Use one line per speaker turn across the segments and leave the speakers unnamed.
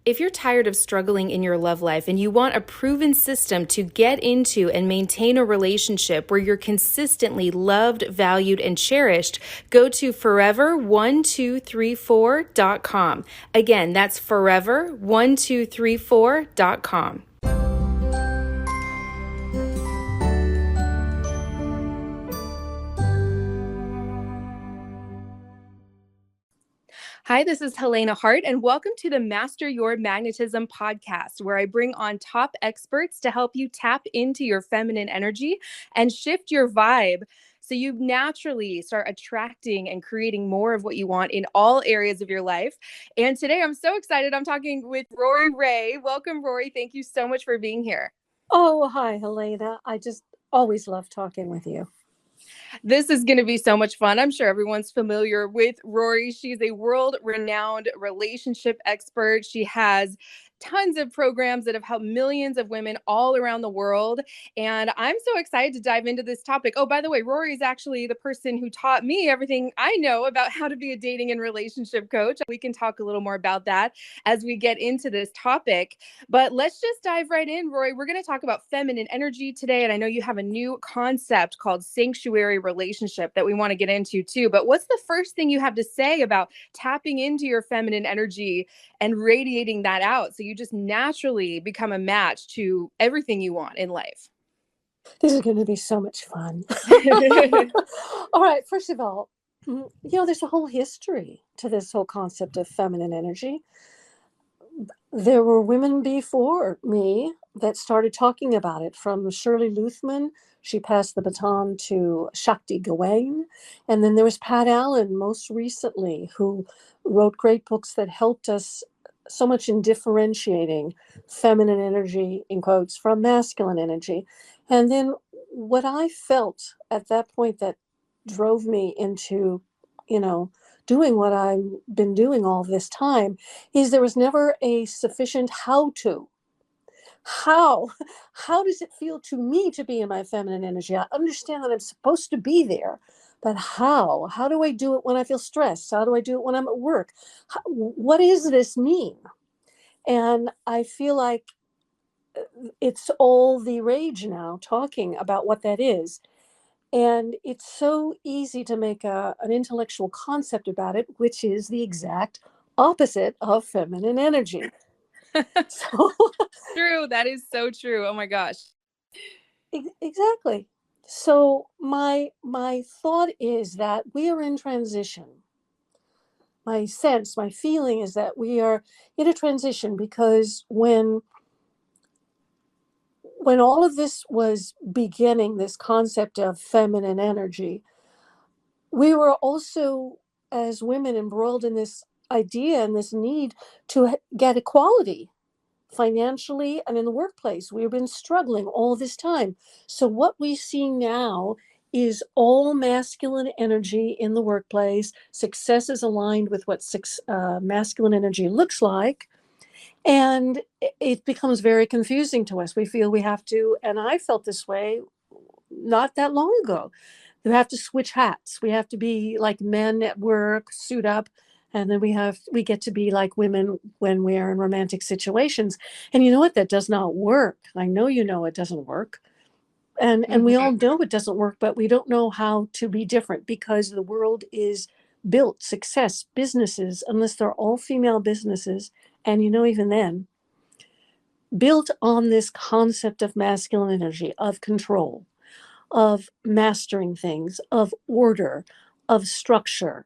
If you're tired of struggling in your love life and you want a proven system to get into and maintain a relationship where you're consistently loved, valued, and cherished, go to forever1234.com. Again, that's forever1234.com. Hi, this is Helena Hart, and welcome to the Master Your Magnetism podcast, where I bring on top experts to help you tap into your feminine energy and shift your vibe so you naturally start attracting and creating more of what you want in all areas of your life. And today I'm so excited. I'm talking with Rori Raye. Welcome, Rori. Thank you so much for being here.
Oh, hi, Helena. I just always love talking with you.
This is going to be so much fun. I'm sure everyone's familiar with Rori. She's a world-renowned relationship expert. She has tons of programs that have helped millions of women all around the world. And I'm so excited to dive into this topic. Oh, by the way, Rori is actually the person who taught me everything I know about how to be a dating and relationship coach. We can talk a little more about that as we get into this topic. But let's just dive right in, Rori. We're going to talk about feminine energy today. And I know you have a new concept called sanctuary relationship that we want to get into too. But what's the first thing you have to say about tapping into your feminine energy and radiating that out so you just naturally become a match to everything you want in life?
This is going to be so much fun. All right. First of all, there's a whole history to this whole concept of feminine energy. There were women before me that started talking about it, from Shirley Luthman. She passed the baton to Shakti Gawain. And then there was Pat Allen most recently, who wrote great books that helped us so much in differentiating feminine energy, in quotes, from masculine energy. And then what I felt at that point that drove me into, doing what I've been doing all this time is there was never a sufficient how to. How does it feel to me to be in my feminine energy? I understand that I'm supposed to be there, but how do I do it when I feel stressed? How do I do it when I'm at work? What does this mean? And I feel like it's all the rage now, talking about what that is. And it's so easy to make an intellectual concept about it, which is the exact opposite of feminine energy. So
True. That is so true. Oh my gosh.
Exactly. So my thought is that we are in transition. My sense, my feeling is that we are in a transition, because when all of this was beginning, this concept of feminine energy, we were also, as women, embroiled in this idea and this need to get equality financially and in the workplace. We've been struggling all this time. So what we see now is all masculine energy in the workplace. Success is aligned with what masculine energy looks like. And it becomes very confusing to us. We feel we have to, and I felt this way not that long ago. We have to switch hats. We have to be like men at work, suit up, and then we get to be like women when we're in romantic situations. And you know what? That does not work. I know you know it doesn't work. And we all know it doesn't work, but we don't know how to be different, because the world is built, success, businesses, unless they're all female businesses, and even then, built on this concept of masculine energy, of control, of mastering things, of order, of structure,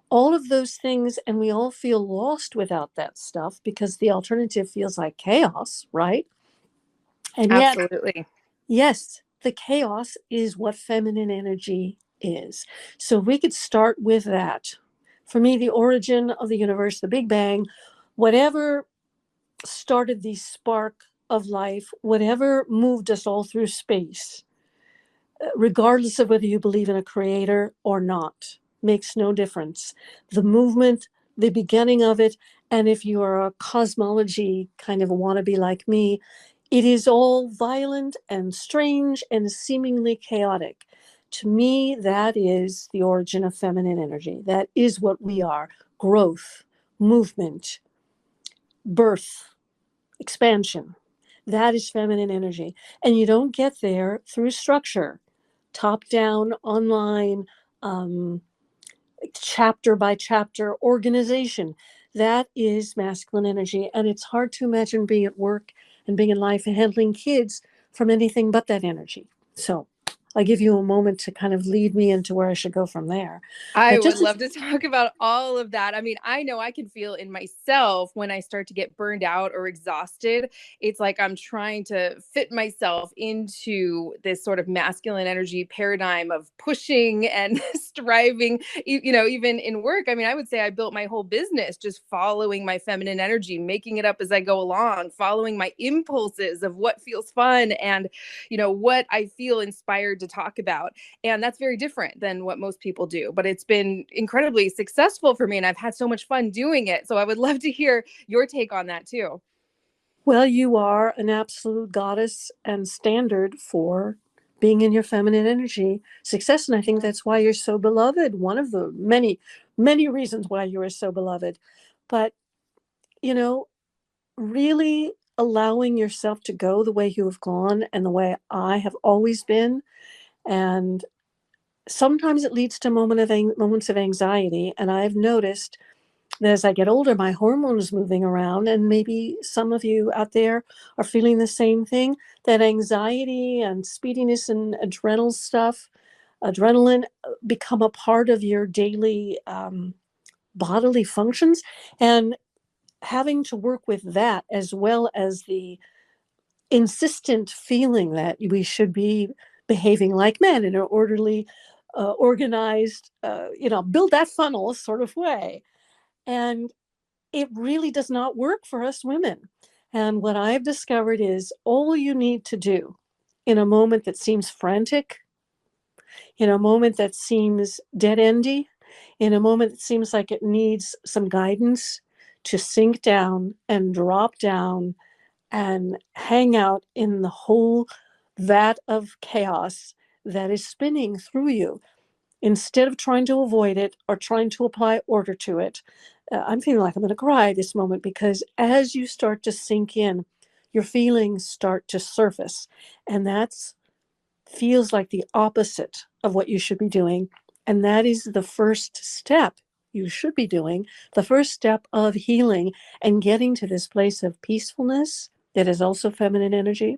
all of those things. And we all feel lost without that stuff, because the alternative feels like chaos, right? And yet,
Absolutely.
yes, the chaos is what feminine energy is. So we could start with that. For me, the origin of the universe, the Big Bang, whatever started the spark of life, whatever moved us all through space, regardless of whether you believe in a creator or not, makes no difference. The movement, the beginning of it, and if you are a cosmology kind of a wannabe like me, it is all violent and strange and seemingly chaotic. To me, that is the origin of feminine energy. That is what we are: growth, movement, birth, expansion. That is feminine energy. And you don't get there through structure, top down, online, um, chapter by chapter organization. That is masculine energy. And it's hard to imagine being at work and being in life and handling kids from anything but that energy. So I give you a moment to kind of lead me into where I should go from there.
I
But
would
just
love to talk about all of that. I mean, I know I can feel in myself when I start to get burned out or exhausted. It's like I'm trying to fit myself into this sort of masculine energy paradigm of pushing and striving, even in work. I mean, I would say I built my whole business just following my feminine energy, making it up as I go along, following my impulses of what feels fun and, what I feel inspired to talk about. And that's very different than what most people do, but it's been incredibly successful for me and I've had so much fun doing it. So I would love to hear your take on that too.
Well, you are an absolute goddess and standard for being in your feminine energy success. And I think that's why you're so beloved. One of the many, many reasons why you are so beloved. But, you know, really allowing yourself to go the way you have gone and the way I have always been. And sometimes it leads to moments of anxiety. And I've noticed that as I get older, my hormones moving around, and maybe some of you out there are feeling the same thing, that anxiety and speediness and adrenaline become a part of your daily bodily functions. And having to work with that as well as the insistent feeling that we should be behaving like men in an orderly, organized, build that funnel sort of way. And it really does not work for us women. And what I've discovered is all you need to do in a moment that seems frantic, in a moment that seems dead endy, in a moment that seems like it needs some guidance, to sink down and drop down and hang out in the whole vat of chaos that is spinning through you, instead of trying to avoid it or trying to apply order to it. I'm feeling like I'm going to cry this moment, because as you start to sink in, your feelings start to surface. And that's feels like the opposite of what you should be doing. And that is the first step you should be doing, the first step of healing and getting to this place of peacefulness that is also feminine energy,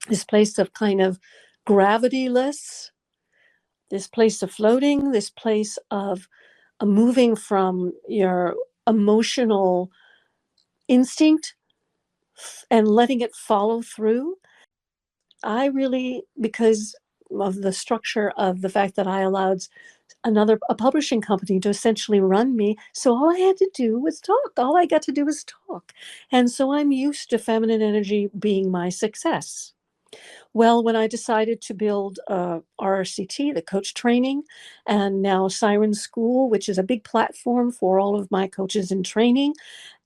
this place of kind of gravityless, this place of floating, this place of moving from your emotional instinct and letting it follow through. I really, because of the structure of the fact that I allowed a publishing company to essentially run me. So all I had to do was talk. All I got to do was talk. And so I'm used to feminine energy being my success. Well, when I decided to build RRCT, the coach training, and now Siren School, which is a big platform for all of my coaches in training,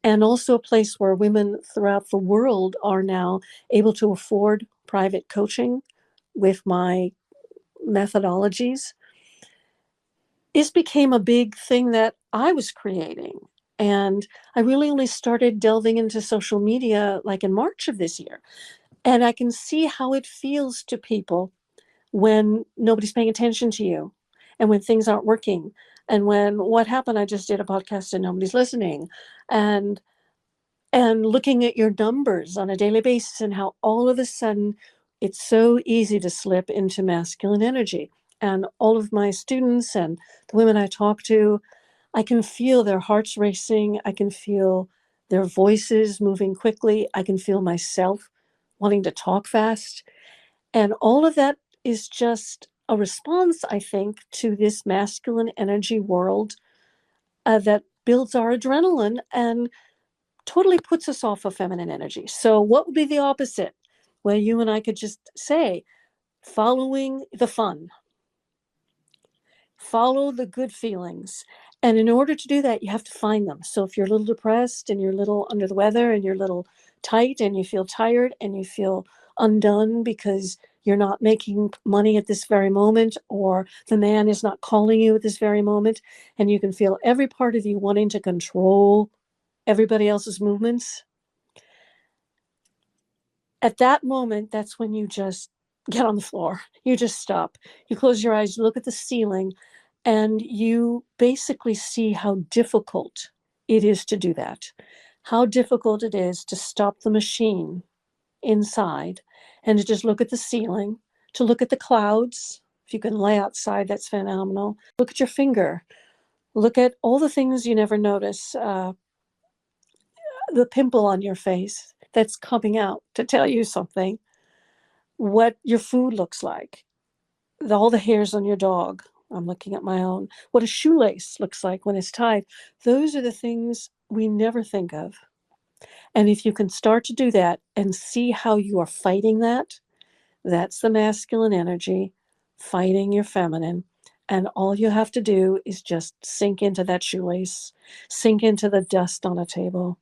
and also a place where women throughout the world are now able to afford private coaching with my methodologies, this became a big thing that I was creating. And I really only started delving into social media like in March of this year. And I can see how it feels to people when nobody's paying attention to you, and when things aren't working, and when what happened, I just did a podcast and nobody's listening, and looking at your numbers on a daily basis, and how all of a sudden it's so easy to slip into masculine energy. And all of my students and the women I talk to, I can feel their hearts racing. I can feel their voices moving quickly. I can feel myself wanting to talk fast. And all of that is just a response, I think, to this masculine energy world that builds our adrenaline and totally puts us off of feminine energy. So, what would be the opposite? Well, you and I could just say, following the fun, follow the good feelings. And in order to do that, you have to find them. So if you're a little depressed and you're a little under the weather and you're a little tight and you feel tired and you feel undone because you're not making money at this very moment, or the man is not calling you at this very moment, and you can feel every part of you wanting to control everybody else's movements. At that moment, that's when you just get on the floor. You just stop. You close your eyes, you look at the ceiling, and you basically see how difficult it is to do that. How difficult it is to stop the machine inside and to just look at the ceiling, to look at the clouds. If you can lay outside, that's phenomenal. Look at your finger. Look at all the things you never notice. The pimple on your face that's coming out to tell you something. What your food looks like. All the hairs on your dog. I'm looking at my own. What a shoelace looks like when it's tied. Those are the things we never think of. And if you can start to do that and see how you are fighting that, that's the masculine energy fighting your feminine. And all you have to do is just sink into that shoelace, sink into the dust on a table,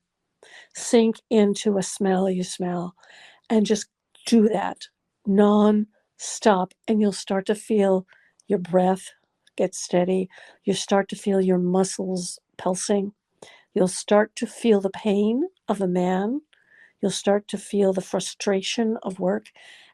sink into a smell you smell, and just do that non-stop. And you'll start to feel your breath get steady. You start to feel your muscles pulsing. You'll start to feel the pain of a man. You'll start to feel the frustration of work.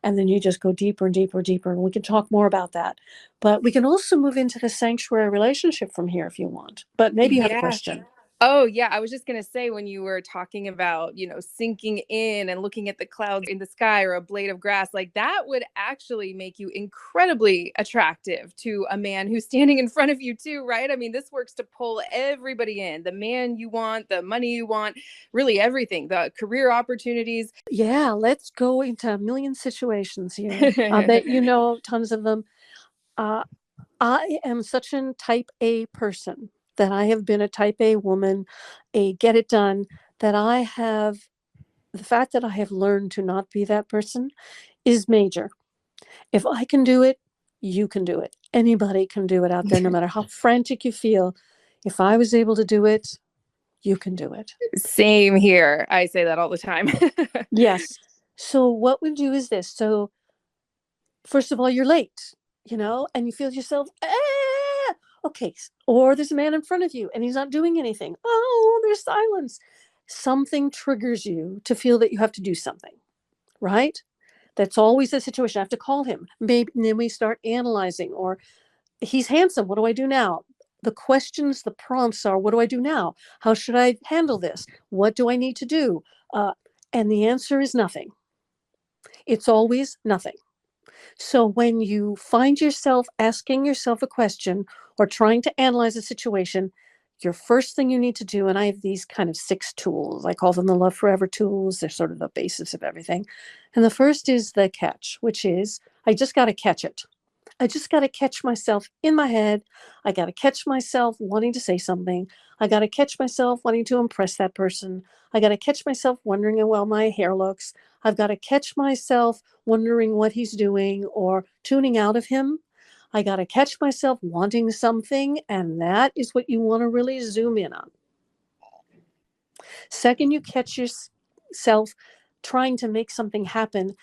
And then you just go deeper and deeper and deeper. And we can talk more about that. But we can also move into the sanctuary relationship from here if you want. But maybe you have a
Yeah.
question.
Oh, yeah. I was just going to say, when you were talking about, sinking in and looking at the clouds in the sky or a blade of grass, like that would actually make you incredibly attractive to a man who's standing in front of you, too, right? I mean, this works to pull everybody in: the man you want, the money you want, really everything, the career opportunities.
Yeah, let's go into a million situations here. I bet you know tons of them. Uh, I am such a type A person that I have been a type A woman, a get it done, that I have the fact that I have learned to not be that person is major. If I can do it, you can do it. Anybody can do it out there, no matter how frantic you feel. If I was able to do it, you can do it.
Same here. I say that all the time.
Yes. So, what we do is this. So, first of all, you're late, and you feel yourself, okay. Or there's a man in front of you and he's not doing anything. Oh, there's silence. Something triggers you to feel that you have to do something, right? That's always the situation. I have to call him. Maybe and then we start analyzing, or he's handsome. What do I do now? The questions, the prompts are, what do I do now? How should I handle this? What do I need to do? And the answer is nothing. It's always nothing. So when you find yourself asking yourself a question or trying to analyze a situation, your first thing you need to do, and I have these kind of 6 tools, I call them the Love Forever tools. They're sort of the basis of everything. And the first is the catch, which is I just got to catch it. I just got to catch myself in my head. I got to catch myself wanting to say something. I got to catch myself wanting to impress that person. I got to catch myself wondering how well my hair looks. I've got to catch myself wondering what he's doing or tuning out of him. I got to catch myself wanting something. And that is what you want to really zoom in on. Second, you catch yourself trying to make something happen.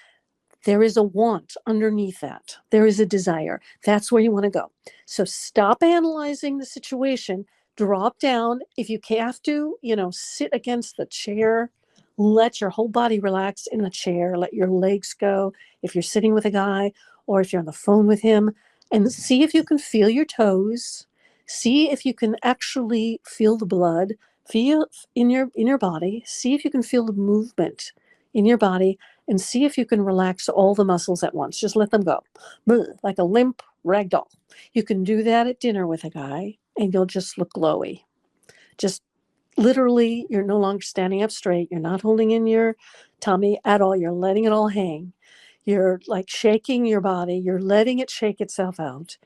There is a want underneath that. There is a desire. That's where you want to go. So stop analyzing the situation, drop down. If you have to, sit against the chair, let your whole body relax in the chair, let your legs go. If you're sitting with a guy or if you're on the phone with him, and see if you can feel your toes. See if you can actually feel the blood, feel in your body. See if you can feel the movement in your body, and see if you can relax all the muscles at once. Just let them go, like a limp rag doll. You can do that at dinner with a guy, and you'll just look glowy. Just literally, you're no longer standing up straight. You're not holding in your tummy at all. You're letting it all hang. You're like shaking your body. You're letting it shake itself out.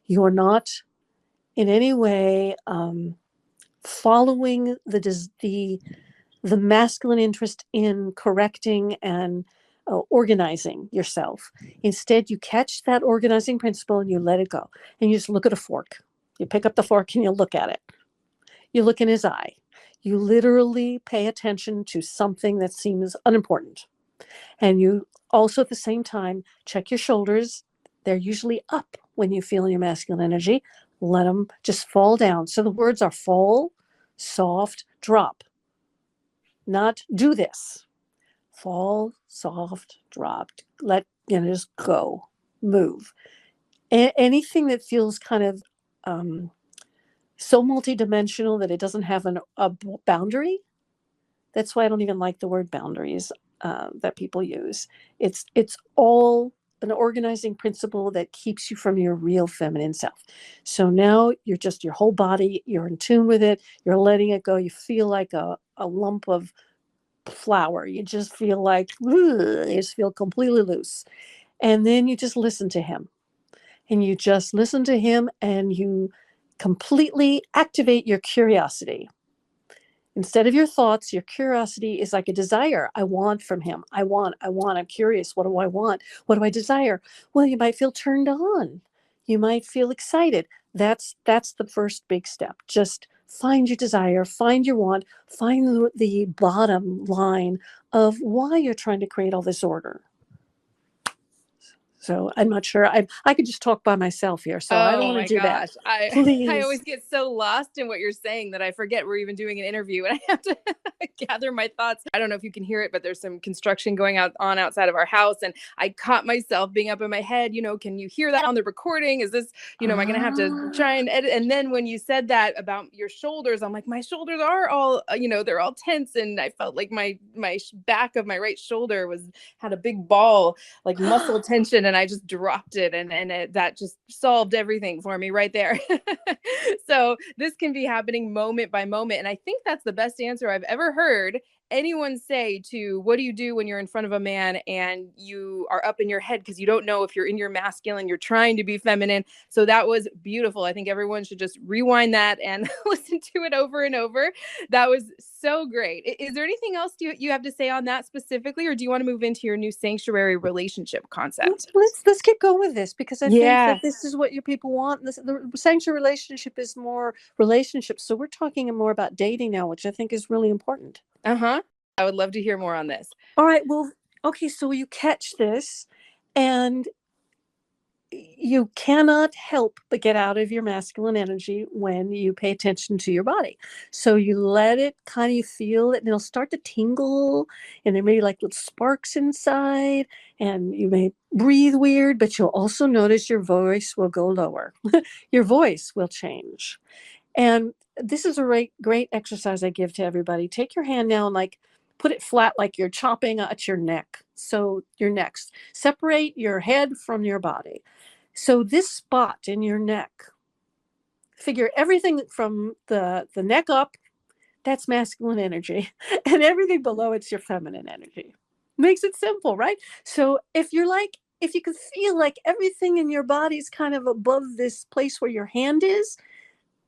You are not in any way following the masculine interest in correcting and organizing yourself. Instead, you catch that organizing principle and you let it go. And you just look at a fork. You pick up the fork and you look at it. You look in his eye. You literally pay attention to something that seems unimportant. And you also at the same time check your shoulders. They're usually up when you feel your masculine energy. Let them just fall down. So the words are fall, soft, drop. not do this. Fall, soft, dropped, let, just go, move. Anything that feels kind of so multidimensional that it doesn't have a boundary. That's why I don't even like the word boundaries that people use. It's all an organizing principle that keeps you from your real feminine self. So now you're just your whole body, you're in tune with it, you're letting it go. You feel like a lump of flour. You just feel like, ugh, you just feel completely loose. And then you just listen to him. And you just listen to him and you completely activate your curiosity. Instead of your thoughts, your curiosity is like a desire. I want from him. I'm curious. What do I want? What do I desire? Well, you might feel turned on. You might feel excited. That's the first big step. Just find your desire, find your want, find the bottom line of why you're trying to create all this order. So I'm not sure. I could just talk by myself here. So I don't
Oh
want to
my
do that.
gosh. I
Please.
always get so lost in what you're saying that I forget we're even doing an interview and I have to gather my thoughts. I don't know if you can hear it, but there's some construction going on outside of our house and I caught myself being up in my head, can you hear that on the recording? Is this, am I going to have to try and edit? And then when you said that about your shoulders, I'm like, my shoulders are all, they're all tense and I felt like my back of my right shoulder had a big ball like muscle tension and I just dropped it and that just solved everything for me right there. So this can be happening moment by moment. And I think that's the best answer I've ever heard anyone say to what do you do when you're in front of a man and you are up in your head because you don't know if you're in your masculine, you're trying to be feminine. So that was beautiful. I think everyone should just rewind that and listen to it over and over. That was so great. Is there anything else you have to say on that specifically, or do you want to move into your new sanctuary relationship concept?
Let's keep going with this because I think
Yeah.
that this is what your people want. The sanctuary relationship is more relationships. So we're talking more about dating now, which I think is really important.
Uh-huh. I would love to hear more on this.
All right. Well, okay. So you catch this and you cannot help but get out of your masculine energy when you pay attention to your body. So you let it kind of, you feel it and it'll start to tingle and there may be like little sparks inside and you may breathe weird, but you'll also notice your voice will go lower. Your voice will change. And this is a great exercise I give to everybody. Take your hand now and like put it flat like you're chopping at your neck. So your neck. Separate your head from your body. So this spot in your neck, figure everything from the neck up, that's masculine energy. And everything below it's your feminine energy. Makes it simple, right? So if you can feel like everything in your body is kind of above this place where your hand is,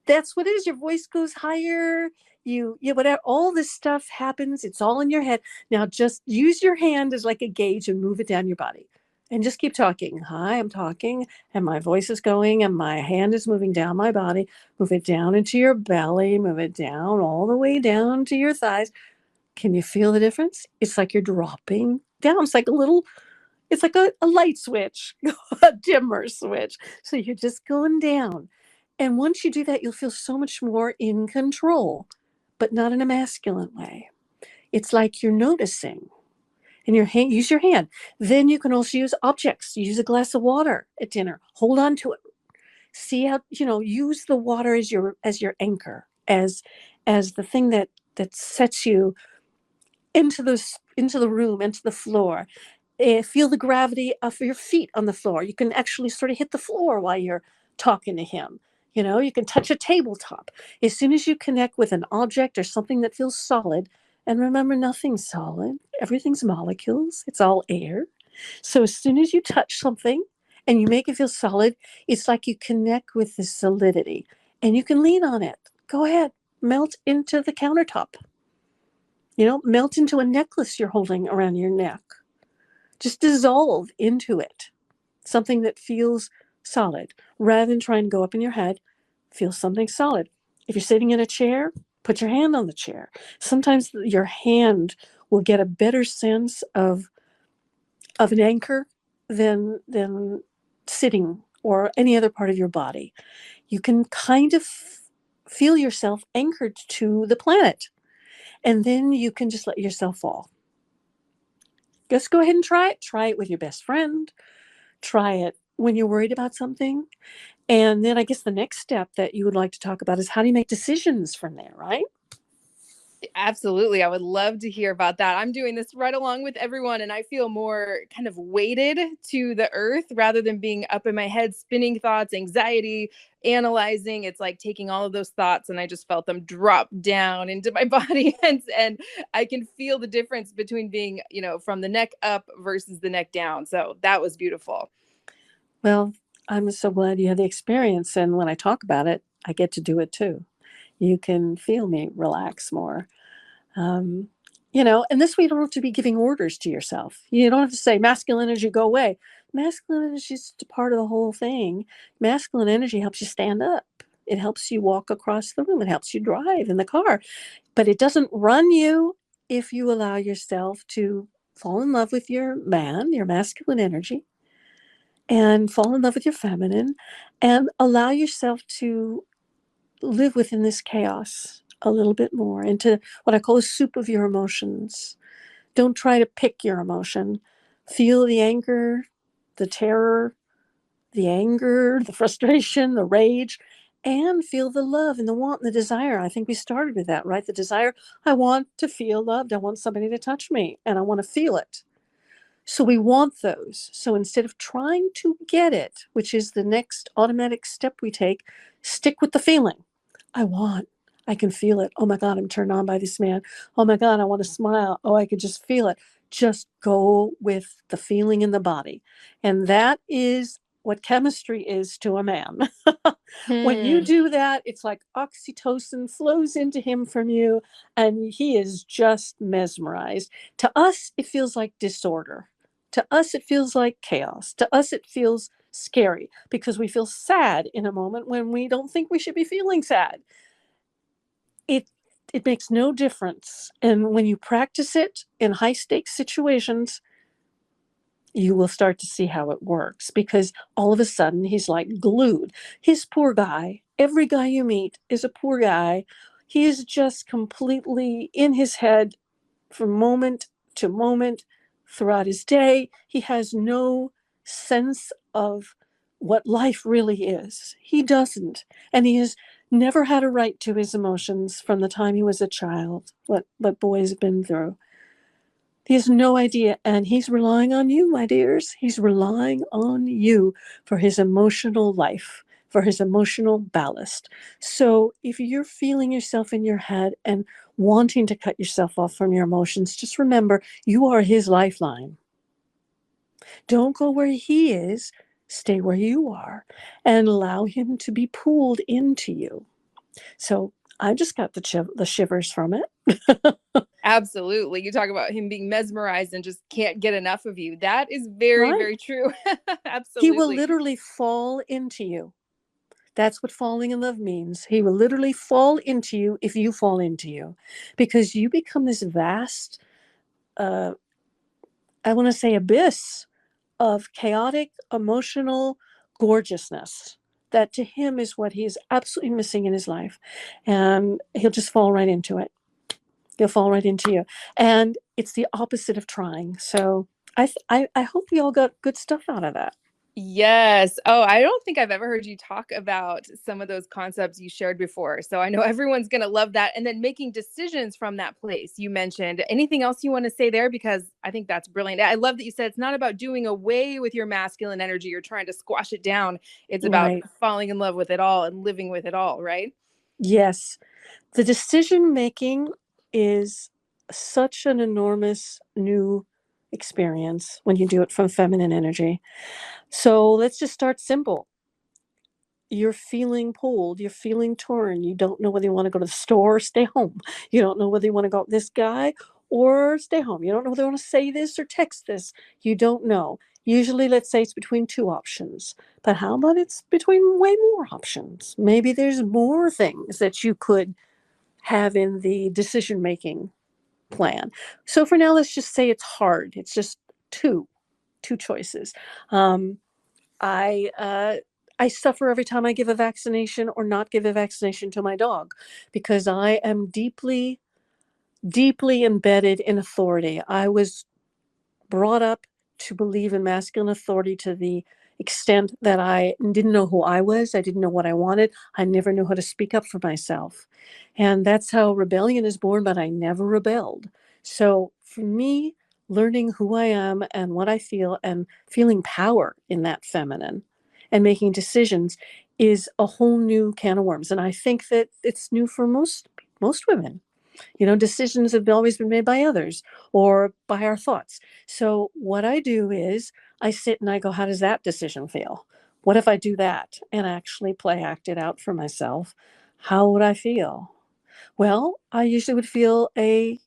that's what it is. Your voice goes higher. Whatever, all this stuff happens. It's all in your head. Now just use your hand as like a gauge and move it down your body. And just keep talking. Hi, I'm talking, and my voice is going, and my hand is moving down my body. Move it down into your belly, move it down all the way down to your thighs. Can you feel the difference? It's like you're dropping down. It's like a light switch, a dimmer switch. So you're just going down. And once you do that, you'll feel so much more in control, but not in a masculine way. It's like you're noticing. And your hand, use your hand. Then you can also use objects. Use a glass of water at dinner. Hold on to it. See how, use the water as your anchor, as the thing that sets you into the room, into the floor. Feel the gravity of your feet on the floor. You can actually sort of hit the floor while you're talking to him. You can touch a tabletop. As soon as you connect with an object or something that feels solid, and remember, nothing's solid, everything's molecules, it's all air. So as soon as you touch something and you make it feel solid, it's like you connect with the solidity and you can lean on it. Go ahead, melt into the countertop. Melt into a necklace you're holding around your neck. Just dissolve into it, something that feels solid. Rather than trying to go up in your head, feel something solid. If you're sitting in a chair, put your hand on the chair. Sometimes your hand will get a better sense of an anchor than sitting or any other part of your body. You can kind of feel yourself anchored to the planet. And then you can just let yourself fall. Just go ahead and try it. Try it with your best friend. Try it when you're worried about something. And then I guess the next step that you would like to talk about is how do you make decisions from there, right?
Absolutely. I would love to hear about that. I'm doing this right along with everyone, and I feel more kind of weighted to the earth rather than being up in my head, spinning thoughts, anxiety, analyzing. It's like taking all of those thoughts and I just felt them drop down into my body. And I can feel the difference between being, from the neck up versus the neck down. So that was beautiful.
Well, I'm so glad you had the experience. And when I talk about it, I get to do it too. You can feel me relax more. Um, and this way you don't have to be giving orders to yourself. You don't have to say masculine energy, go away. Masculine energy is just a part of the whole thing. Masculine energy helps you stand up. It helps you walk across the room. It helps you drive in the car, but it doesn't run you if you allow yourself to fall in love with your man, your masculine energy, and fall in love with your feminine and allow yourself to live within this chaos a little bit more into what I call a soup of your emotions. Don't try to pick your emotion. Feel the anger, the terror, the anger, the frustration, the rage, and feel the love and the want and the desire. I think we started with that, right? The desire. I want to feel loved. I want somebody to touch me and I want to feel it. So we want those. So instead of trying to get it, which is the next automatic step we take, stick with the feeling. I want. I can feel it. Oh my God, I'm turned on by this man. Oh my God, I want to smile. Oh, I could just feel it. Just go with the feeling in the body. And that is what chemistry is to a man. When you
Hmm.
do that, it's like oxytocin flows into him from you, and he is just mesmerized. To us, it feels like disorder. To us, it feels like chaos. To us, it feels scary because we feel sad in a moment when we don't think we should be feeling sad. It it makes no difference. And when you practice it in high stakes situations, you will start to see how it works because all of a sudden he's like glued. His poor guy, every guy you meet is a poor guy. He is just completely in his head from moment to moment throughout his day. He has no sense of what life really is. He doesn't. And he has never had a right to his emotions from the time he was a child, what boys have been through. He has no idea. And he's relying on you, my dears. He's relying on you for his emotional life, for his emotional ballast. So if you're feeling yourself in your head and wanting to cut yourself off from your emotions, just remember you are his lifeline. Don't go where he is, stay where you are and allow him to be pulled into you. So I just got the shivers from it.
Absolutely. You talk about him being mesmerized and just can't get enough of you. That is very,
Right?
very true.
He will
Absolutely.
literally fall into you. That's what falling in love means. He will literally fall into you if you fall into you, because you become this vast, uh, I want to say, abyss of chaotic, emotional gorgeousness that to him is what he is absolutely missing in his life. And he'll just fall right into it. He'll fall right into you. And it's the opposite of trying. So I hope we all got good stuff out of that.
Yes. Oh, I don't think I've ever heard you talk about some of those concepts you shared before. So I know everyone's going to love that. And then making decisions from that place you mentioned. Anything else you want to say there? Because I think that's brilliant. I love that you said it's not about doing away with your masculine energy. You're trying to squash it down. It's about
Right.
falling in love with it all and living with it all, right?
Yes. The decision making is such an enormous new experience when you do it from feminine energy. So let's just start simple. You're feeling pulled, you're feeling torn. You don't know whether you want to go to the store or stay home. You don't know whether you want to go with this guy or stay home. You don't know whether you want to say this or text this. You don't know. Usually, let's say it's between two options. But how about it's between way more options? Maybe there's more things that you could have in the decision making plan. So for now, let's just say it's hard. It's just two choices. Um, I I suffer every time I give a vaccination or not give a vaccination to my dog because I am deeply deeply embedded in authority. I was brought up to believe in masculine authority to the extent that I didn't know who I was. I didn't know what I wanted. I never knew how to speak up for myself. And that's how rebellion is born, but I never rebelled. So for me, learning who I am and what I feel and feeling power in that feminine and making decisions is a whole new can of worms. And I think that it's new for most women. Decisions have always been made by others or by our thoughts. So what I do is I sit and I go, how does that decision feel? What if I do that and actually play act it out for myself? How would I feel? Well, I usually would feel a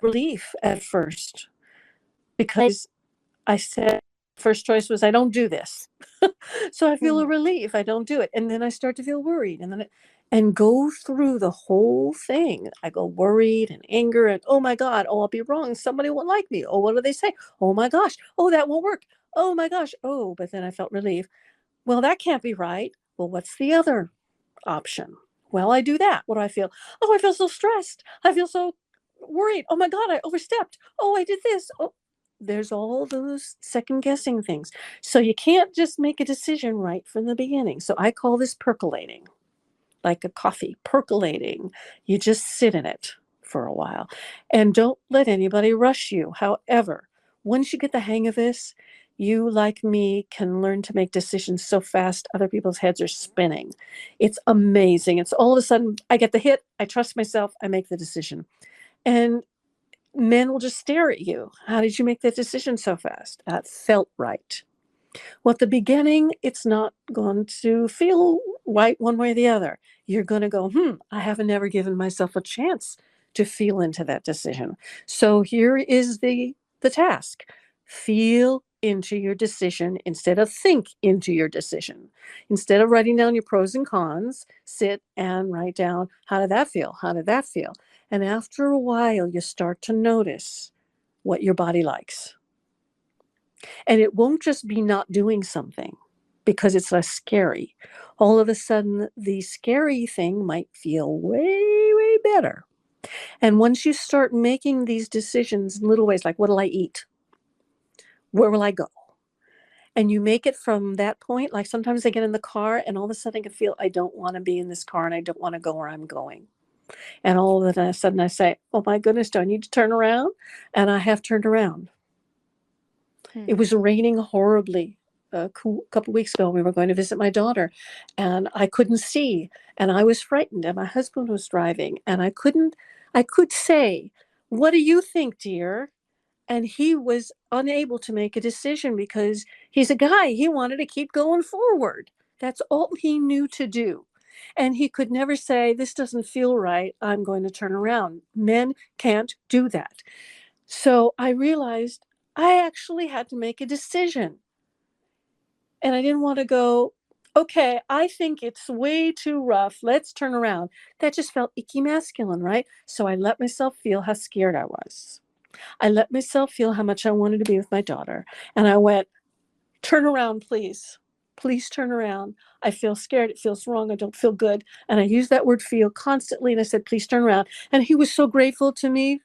relief at first because I said, first choice was I don't do this. So I feel a
Mhm.
relief. I don't do it. And then I start to feel worried. And go through the whole thing. I go worried and anger and oh my God, oh, I'll be wrong. Somebody won't like me. Oh, what do they say? Oh my gosh. Oh, that won't work. Oh my gosh. Oh, but then I felt relief. Well, that can't be right. Well, what's the other option? Well, I do that. What do I feel? Oh, I feel so stressed. I feel so worried. Oh my God, I overstepped. Oh, I did this. Oh, there's all those second guessing things. So you can't just make a decision right from the beginning. So I call this percolating, like a coffee percolating. You just sit in it for a while and don't let anybody rush you. However, once you get the hang of this, you, like me, can learn to make decisions so fast other people's heads are spinning. It's amazing. It's all of a sudden I get the hit, I trust myself, I make the decision. And men will just stare at you. How did you make that decision so fast? That felt right. Well, at the beginning, it's not going to feel right one way or the other. You're going to go, I haven't ever given myself a chance to feel into that decision. So here is the task. Feel into your decision instead of think into your decision. Instead of writing down your pros and cons, sit and write down, how did that feel? How did that feel? And after a while, you start to notice what your body likes. And it won't just be not doing something because it's less scary. All of a sudden, the scary thing might feel way, way better. And once you start making these decisions in little ways, like what will I eat? Where will I go? And you make it from that point, like sometimes I get in the car and all of a sudden I can feel I don't want to be in this car and I don't want to go where I'm going. And all of a sudden I say, oh my goodness, do I need to turn around? And I have turned around.
Hmm.
It was raining horribly a couple weeks ago. We were going to visit my daughter, and I couldn't see, and I was frightened. And my husband was driving, and I couldn't. I could say, "What do you think, dear?" And he was unable to make a decision because he's a guy. He wanted to keep going forward. That's all he knew to do. And he could never say, this doesn't feel right. I'm going to turn around. Men can't do that. So I realized I actually had to make a decision. And I didn't want to go, okay, I think it's way too rough. Let's turn around. That just felt icky masculine, right? So I let myself feel how scared I was. I let myself feel how much I wanted to be with my daughter. And I went, turn around, please. Please turn around. I feel scared. It feels wrong. I don't feel good. And I used that word feel constantly. And I said, please turn around. And he was so grateful to me.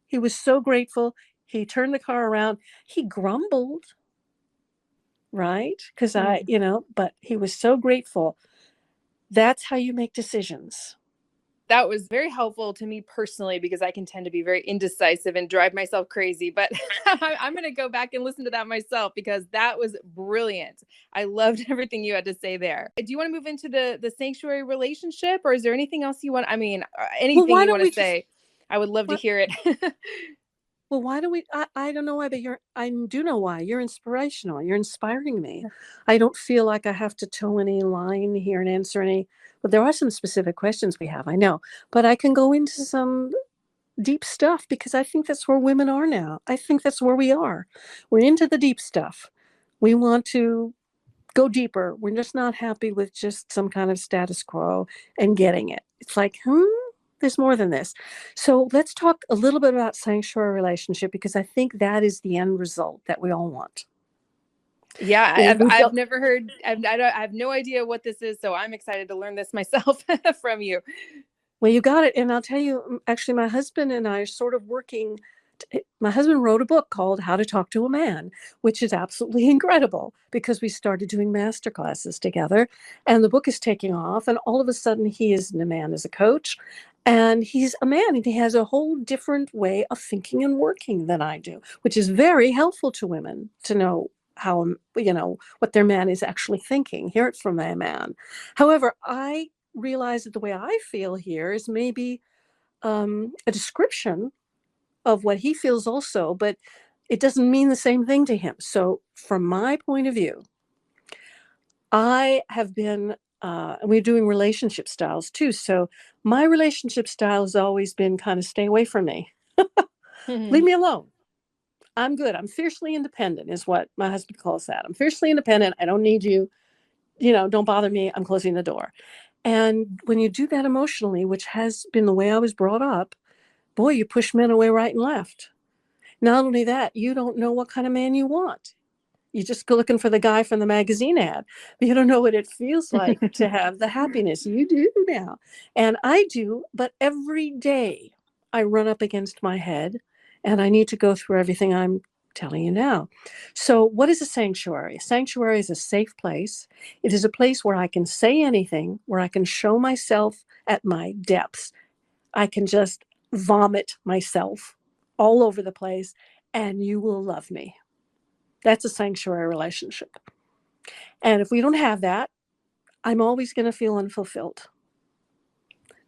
He was so grateful. He turned the car around. He grumbled, right? Because
Hmm.
but he was so grateful. That's how you make decisions.
That was very helpful to me personally because I can tend to be very indecisive and drive myself crazy. But I'm going to go back and listen to that myself because that was brilliant. I loved everything you had to say there. Do you want to move into the sanctuary relationship, or is there anything else you want? I mean,
Well,
anything
why
you
don't
want to
we just,
say? I would love to
what,
hear it.
well, why don't we, I don't know why, but I do know why. You're inspirational. You're inspiring me. I don't feel like I have to toe any line here and answer any, but there are some specific questions we have, I know, but I can go into some deep stuff because I think that's where women are now. I think that's where we are. We're into the deep stuff. We want to go deeper. We're just not happy with just some kind of status quo and getting it. It's like, there's more than this. So let's talk a little bit about sanctuary relationship because I think that is the end result that we all want.
Yeah,
We
I've
don't,
never heard. I have no idea what this is, so I'm excited to learn this myself from you.
Well, you got it. And I'll tell you, actually, my husband and I are sort of working. My husband wrote a book called How to Talk to a Man, which is absolutely incredible because we started doing master classes together and the book is taking off. And all of a sudden, he isn't a man as a coach. And he's a man and he has a whole different way of thinking and working than I do, which is very helpful to women to know how, what their man is actually thinking, hear it from a man. However, I realize that the way I feel here is maybe a description of what he feels also, but it doesn't mean the same thing to him. So, from my point of view, I have been, we're doing relationship styles too. So, my relationship style has always been kind of stay away from me, leave me alone. I'm good. I'm fiercely independent, is what my husband calls that. I'm fiercely independent. I don't need you. Don't bother me. I'm closing the door. And when you do that emotionally, which has been the way I was brought up, boy, you push men away right and left. Not only that, you don't know what kind of man you want. You just go looking for the guy from the magazine ad, but you don't know what it feels like to have the happiness. You do now. And I do, but every day I run up against my head and I need to go through everything I'm telling you now. So, what is a sanctuary? A sanctuary is a safe place. It is a place where I can say anything, where I can show myself at my depths. I can just vomit myself all over the place and you will love me. That's a sanctuary relationship. And if we don't have that, I'm always going to feel unfulfilled.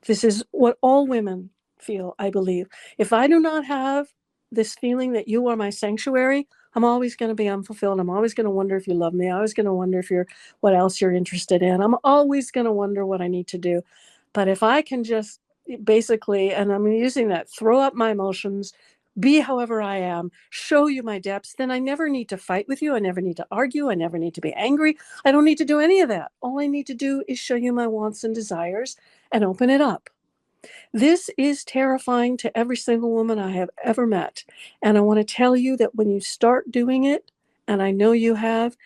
This is what all women feel, I believe. If I do not have this feeling that you are my sanctuary, I'm always going to be unfulfilled. I'm always going to wonder if you love me. I'm always going to wonder if you're what else you're interested in. I'm always going to wonder what I need to do. But if I can just basically, and I'm using that, throw up my emotions, be however I am, show you my depths, then I never need to fight with you. I never need to argue. I never need to be angry. I don't need to do any of that. All I need to do is show you my wants and desires and open it up. This is terrifying to every single woman I have ever met. And I want to tell you that when you start doing it, and I know you have,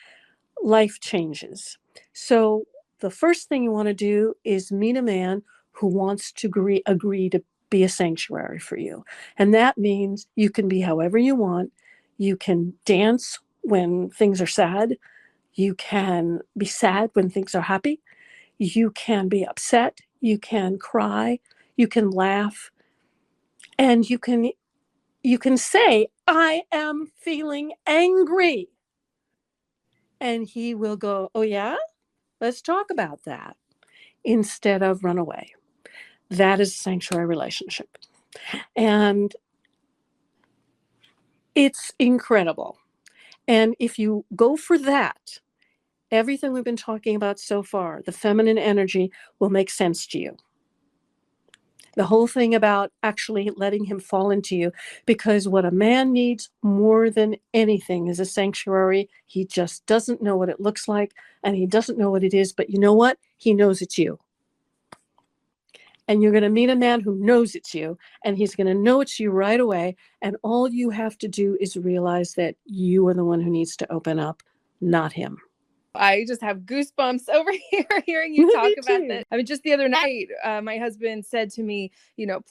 life changes. So the first thing you want to do is meet a man who wants to agree to be a sanctuary for you. And that means you can be however you want. You can dance when things are sad. You can be sad when things are happy. You can be upset. You can cry. You can laugh. And you can say, I am feeling angry. And he will go, oh yeah? Let's talk about that instead of run away. That is a sanctuary relationship. And it's incredible. And if you go for that, everything we've been talking about so far, the feminine energy, will make sense to you. The whole thing about actually letting him fall into you, because what a man needs more than anything is a sanctuary. He just doesn't know what it looks like and he doesn't know what it is, but you know what? He knows it's you. And you're going to meet a man who knows it's you, and he's going to know it's you right away. And all you have to do is realize that you are the one who needs to open up, not him.
I just have goosebumps over here hearing you talk about
too.
this. I mean, just the other night, my husband said to me,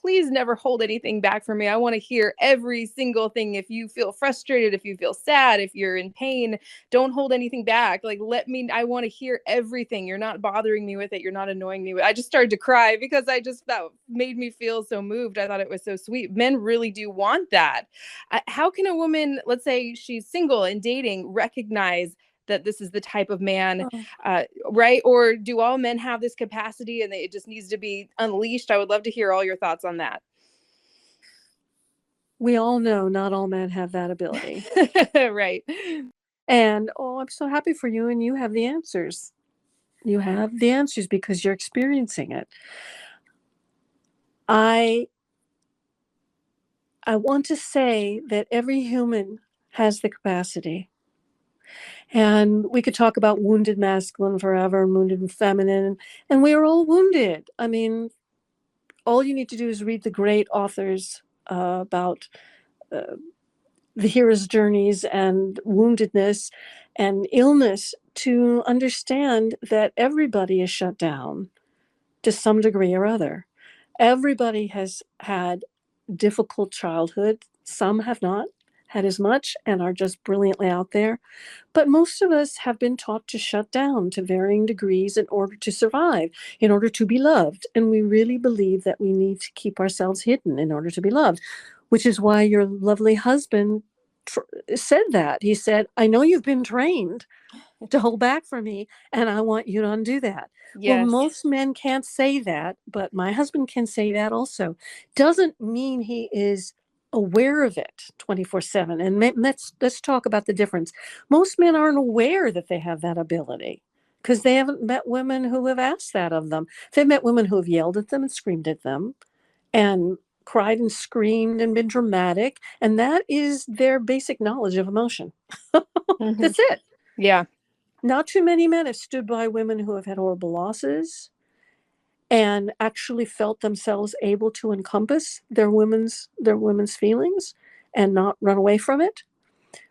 please never hold anything back from me. I want to hear every single thing. If you feel frustrated, if you feel sad, if you're in pain, don't hold anything back. Like, I want to hear everything. You're not bothering me with it. You're not annoying me with it. I just started to cry because that made me feel so moved. I thought it was so sweet. Men really do want that. How can a woman, let's say she's single and dating, recognize that this is the type of man, right? Or do all men have this capacity and it just needs to be unleashed? I would love to hear all your thoughts on that.
We all know not all men have that ability.
Right.
And I'm so happy for you, and you have the answers. You have the answers because you're experiencing it. I want to say that every human has the capacity. And we could talk about wounded masculine forever and wounded feminine, and we are all wounded. I mean, all you need to do is read the great authors about the hero's journeys and woundedness and illness to understand that everybody is shut down to some degree or other. Everybody has had difficult childhood. Some have not had as much and are just brilliantly out there. But most of us have been taught to shut down to varying degrees in order to survive, in order to be loved. And we really believe that we need to keep ourselves hidden in order to be loved, which is why your lovely husband said that. He said, I know you've been trained to hold back from me, and I want you to undo that. Well,
Yes.
most men can't say that, but my husband can say that also. Doesn't mean he is aware of it 24/7. And let's talk about the difference. Most men aren't aware that they have that ability because they haven't met women who have asked that of them. They've met women who have yelled at them and screamed at them and cried and screamed and been dramatic, and that is their basic knowledge of emotion.
Hmm.
That's it.
Yeah.
Not too many men have stood by women who have had horrible losses and actually felt themselves able to encompass their women's feelings and not run away from it.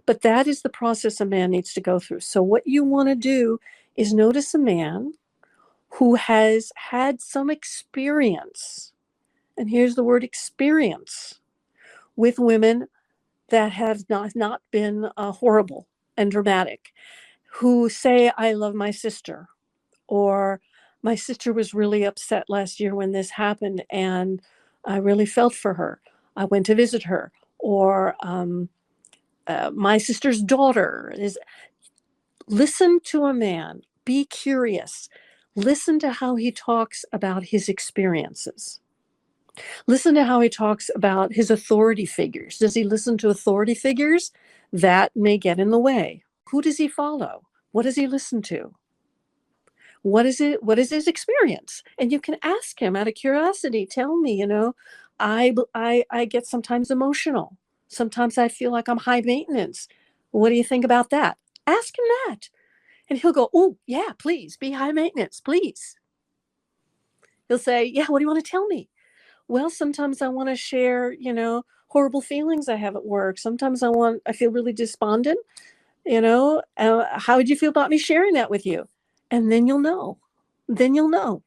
But that is the process a man needs to go through. So what you want to do is notice a man who has had some experience, and here's the word experience, with women that have not been horrible and dramatic, who say, I love my sister, or my sister was really upset last year when this happened and I really felt for her. I went to visit her. Or my sister's daughter is. Listen to a man, be curious, listen to how he talks about his experiences. Listen to how he talks about his authority figures. Does he listen to authority figures? That may get in the way. Who does he follow? What does he listen to? What is it? What is his experience? And you can ask him out of curiosity. Tell me, I get sometimes emotional. Sometimes I feel like I'm high maintenance. What do you think about that? Ask him that, and he'll go, "Oh yeah, please be high maintenance, please." He'll say, "Yeah, what do you want to tell me?" Well, sometimes I want to share, horrible feelings I have at work. Sometimes I feel really despondent. How would you feel about me sharing that with you? And then you'll know. Then you'll know.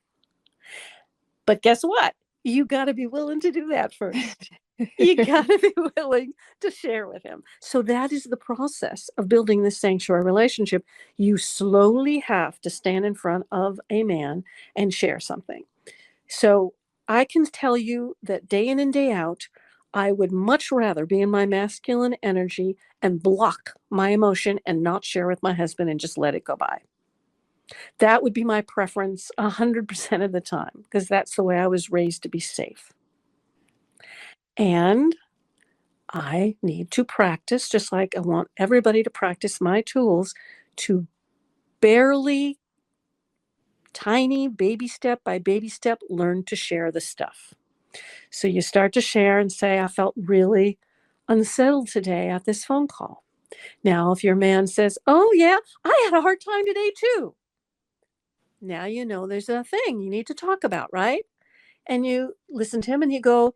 But guess what? You got to be willing to do that first. You got to be willing to share with him. So that is the process of building this sanctuary relationship. You slowly have to stand in front of a man and share something. So I can tell you that day in and day out, I would much rather be in my masculine energy and block my emotion and not share with my husband and just let it go by. That would be my preference 100% of the time because that's the way I was raised to be safe. And I need to practice, just like I want everybody to practice my tools, to barely, tiny, baby step by baby step, learn to share the stuff. So you start to share and say, I felt really unsettled today at this phone call. Now, if your man says, oh, yeah, I had a hard time today too. Now you know there's a thing you need to talk about, right? And you listen to him and you go,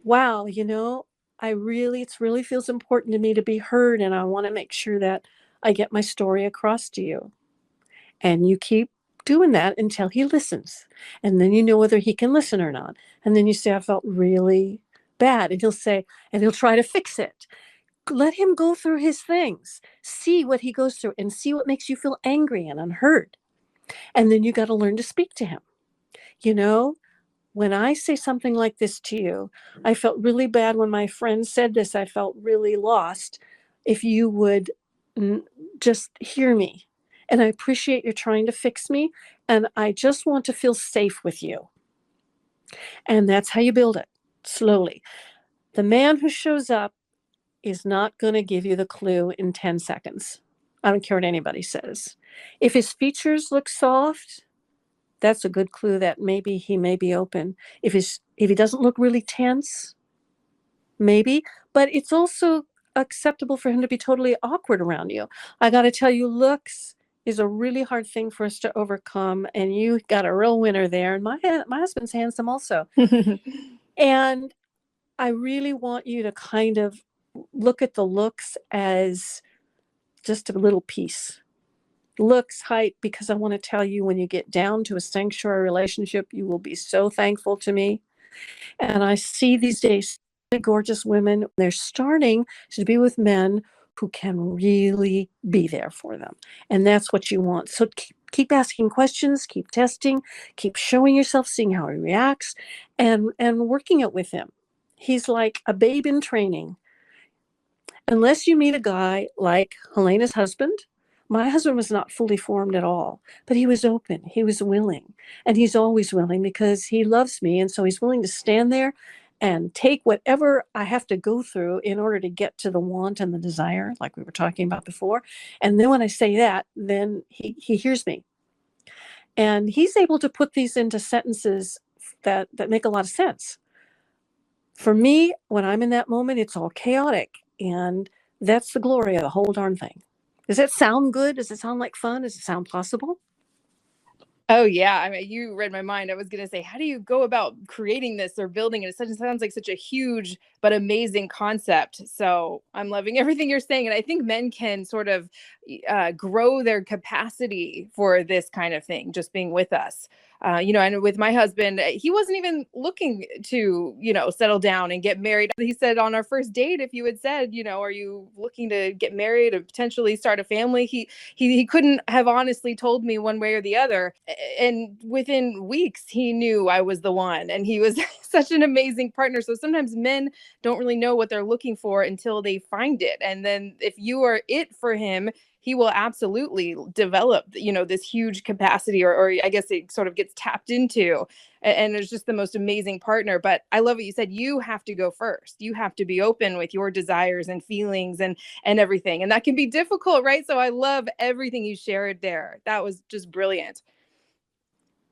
wow, it really feels important to me to be heard. And I want to make sure that I get my story across to you. And you keep doing that until he listens. And then you know whether he can listen or not. And then you say, I felt really bad. And he'll say, and he'll try to fix it. Let him go through his things, see what he goes through, and see what makes you feel angry and unheard. And then you got to learn to speak to him. You know, when I say something like this to you, I felt really bad when my friend said this. I felt really lost. If you would mm, just hear me. And I appreciate you're trying to fix me. And I just want to feel safe with you. And that's how you build it slowly. The man who shows up is not going to give you the clue in 10 seconds. I don't care what anybody says. If his features look soft, that's a good clue that maybe he may be open. If he doesn't look really tense, maybe, but it's also acceptable for him to be totally awkward around you. I got to tell you, looks is a really hard thing for us to overcome, and you got a real winner there. And my husband's handsome also, and I really want you to kind of look at the looks as just a little piece. Looks, height, because I want to tell you when you get down to a sanctuary relationship, you will be so thankful to me And I see these days gorgeous women, they're starting to be with men who can really be there for them. And that's what you want. So keep asking questions, keep testing, keep showing yourself, seeing how he reacts, and working it with him. He's like a babe in training. Unless you meet a guy like Helena's husband, my husband was not fully formed at all, but he was open, he was willing, and he's always willing because he loves me. And so he's willing to stand there and take whatever I have to go through in order to get to the want and the desire, like we were talking about before. And then when I say that, then he hears me. And he's able to put these into sentences that make a lot of sense. For me, when I'm in that moment, it's all chaotic. And that's the glory of the whole darn thing. Does it sound good? Does it sound like fun? Does it sound possible?
Oh yeah, I mean, you read my mind. I was going to say, how do you go about creating this or building it? It sounds like such a huge but amazing concept. So I'm loving everything you're saying, and I think men can sort of grow their capacity for this kind of thing, just being with us. And with my husband, he wasn't even looking to, settle down and get married. He said on our first date, if you had said, are you looking to get married and potentially start a family? He couldn't have honestly told me one way or the other. And within weeks, he knew I was the one, and he was such an amazing partner. So sometimes men don't really know what they're looking for until they find it. And then if you are it for him, he will absolutely develop, this huge capacity, or I guess it sort of gets tapped into. And it's just the most amazing partner. But I love what you said. You have to go first. You have to be open with your desires and feelings and everything. And that can be difficult, right? So I love everything you shared there. That was just brilliant.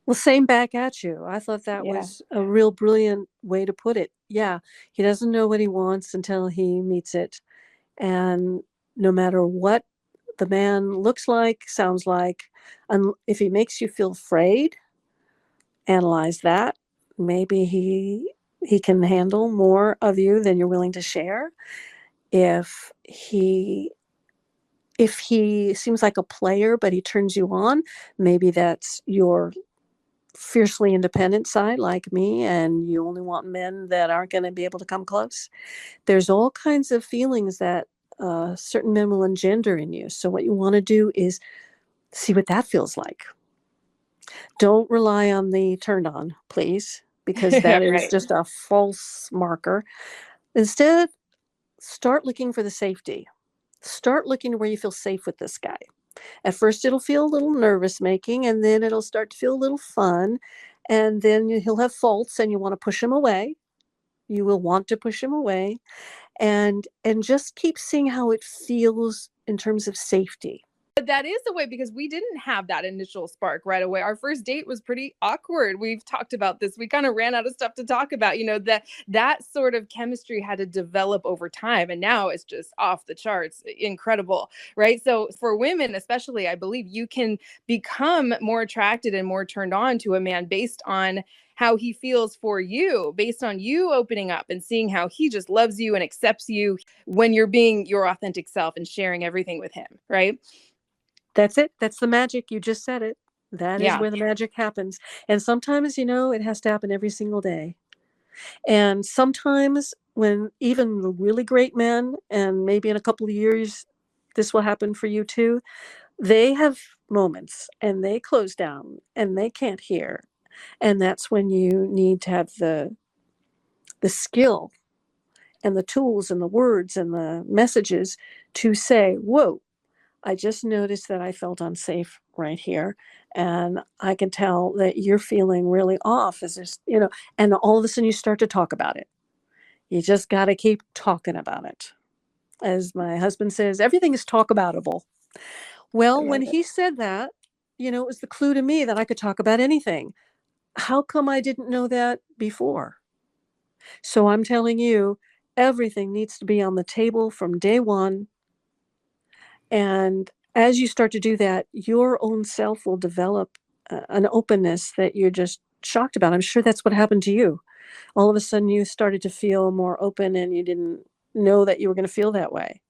Well, same back at you. I thought that
Yeah.
was a real brilliant way to put it. Yeah, he doesn't know what he wants until he meets it. And no matter what the man looks like, sounds like, and if he makes you feel afraid, analyze that. Maybe he can handle more of you than you're willing to share. If he seems like a player but he turns you on, maybe that's your fiercely independent side like me, and you only want men that aren't going to be able to come close. There's all kinds of feelings that certain men will engender in you. So what you want to do is see what that feels like. Don't rely on the turned on, please, because that is
Right.
just a false marker. Instead, start looking for the safety. Start looking where you feel safe with this guy. At first, it'll feel a little nervous making, and then it'll start to feel a little fun. And then he'll have faults, and you want to push him away. You will want to push him away, and just keep seeing how it feels in terms of safety.
But that is the way, because we didn't have that initial spark right away. Our first date was pretty awkward. We've talked about this. We kind of ran out of stuff to talk about. That sort of chemistry had to develop over time, and now it's just off the charts, incredible, right? So for women, especially, I believe you can become more attracted and more turned on to a man based on how he feels for you, based on you opening up and seeing how he just loves you and accepts you when you're being your authentic self and sharing everything with him, right?
That's it. That's the magic. You just said it. That is
Yeah.
where the magic happens. And sometimes, it has to happen every single day. And sometimes, when even the really great men, and maybe in a couple of years, this will happen for you too, they have moments and they close down and they can't hear. And that's when you need to have the skill and the tools and the words and the messages to say, whoa, I just noticed that I felt unsafe right here. And I can tell that you're feeling really off. Is this, and all of a sudden you start to talk about it. You just got to keep talking about it. As my husband says, everything is talk aboutable.
I
Well, when
love it.
he said that, it was the clue to me that I could talk about anything. How come I didn't know that before? So I'm telling you, everything needs to be on the table from day one. And as you start to do that, your own self will develop an openness that you're just shocked about. I'm sure that's what happened to you. All of a sudden, you started to feel more open and you didn't know that you were going to feel that way.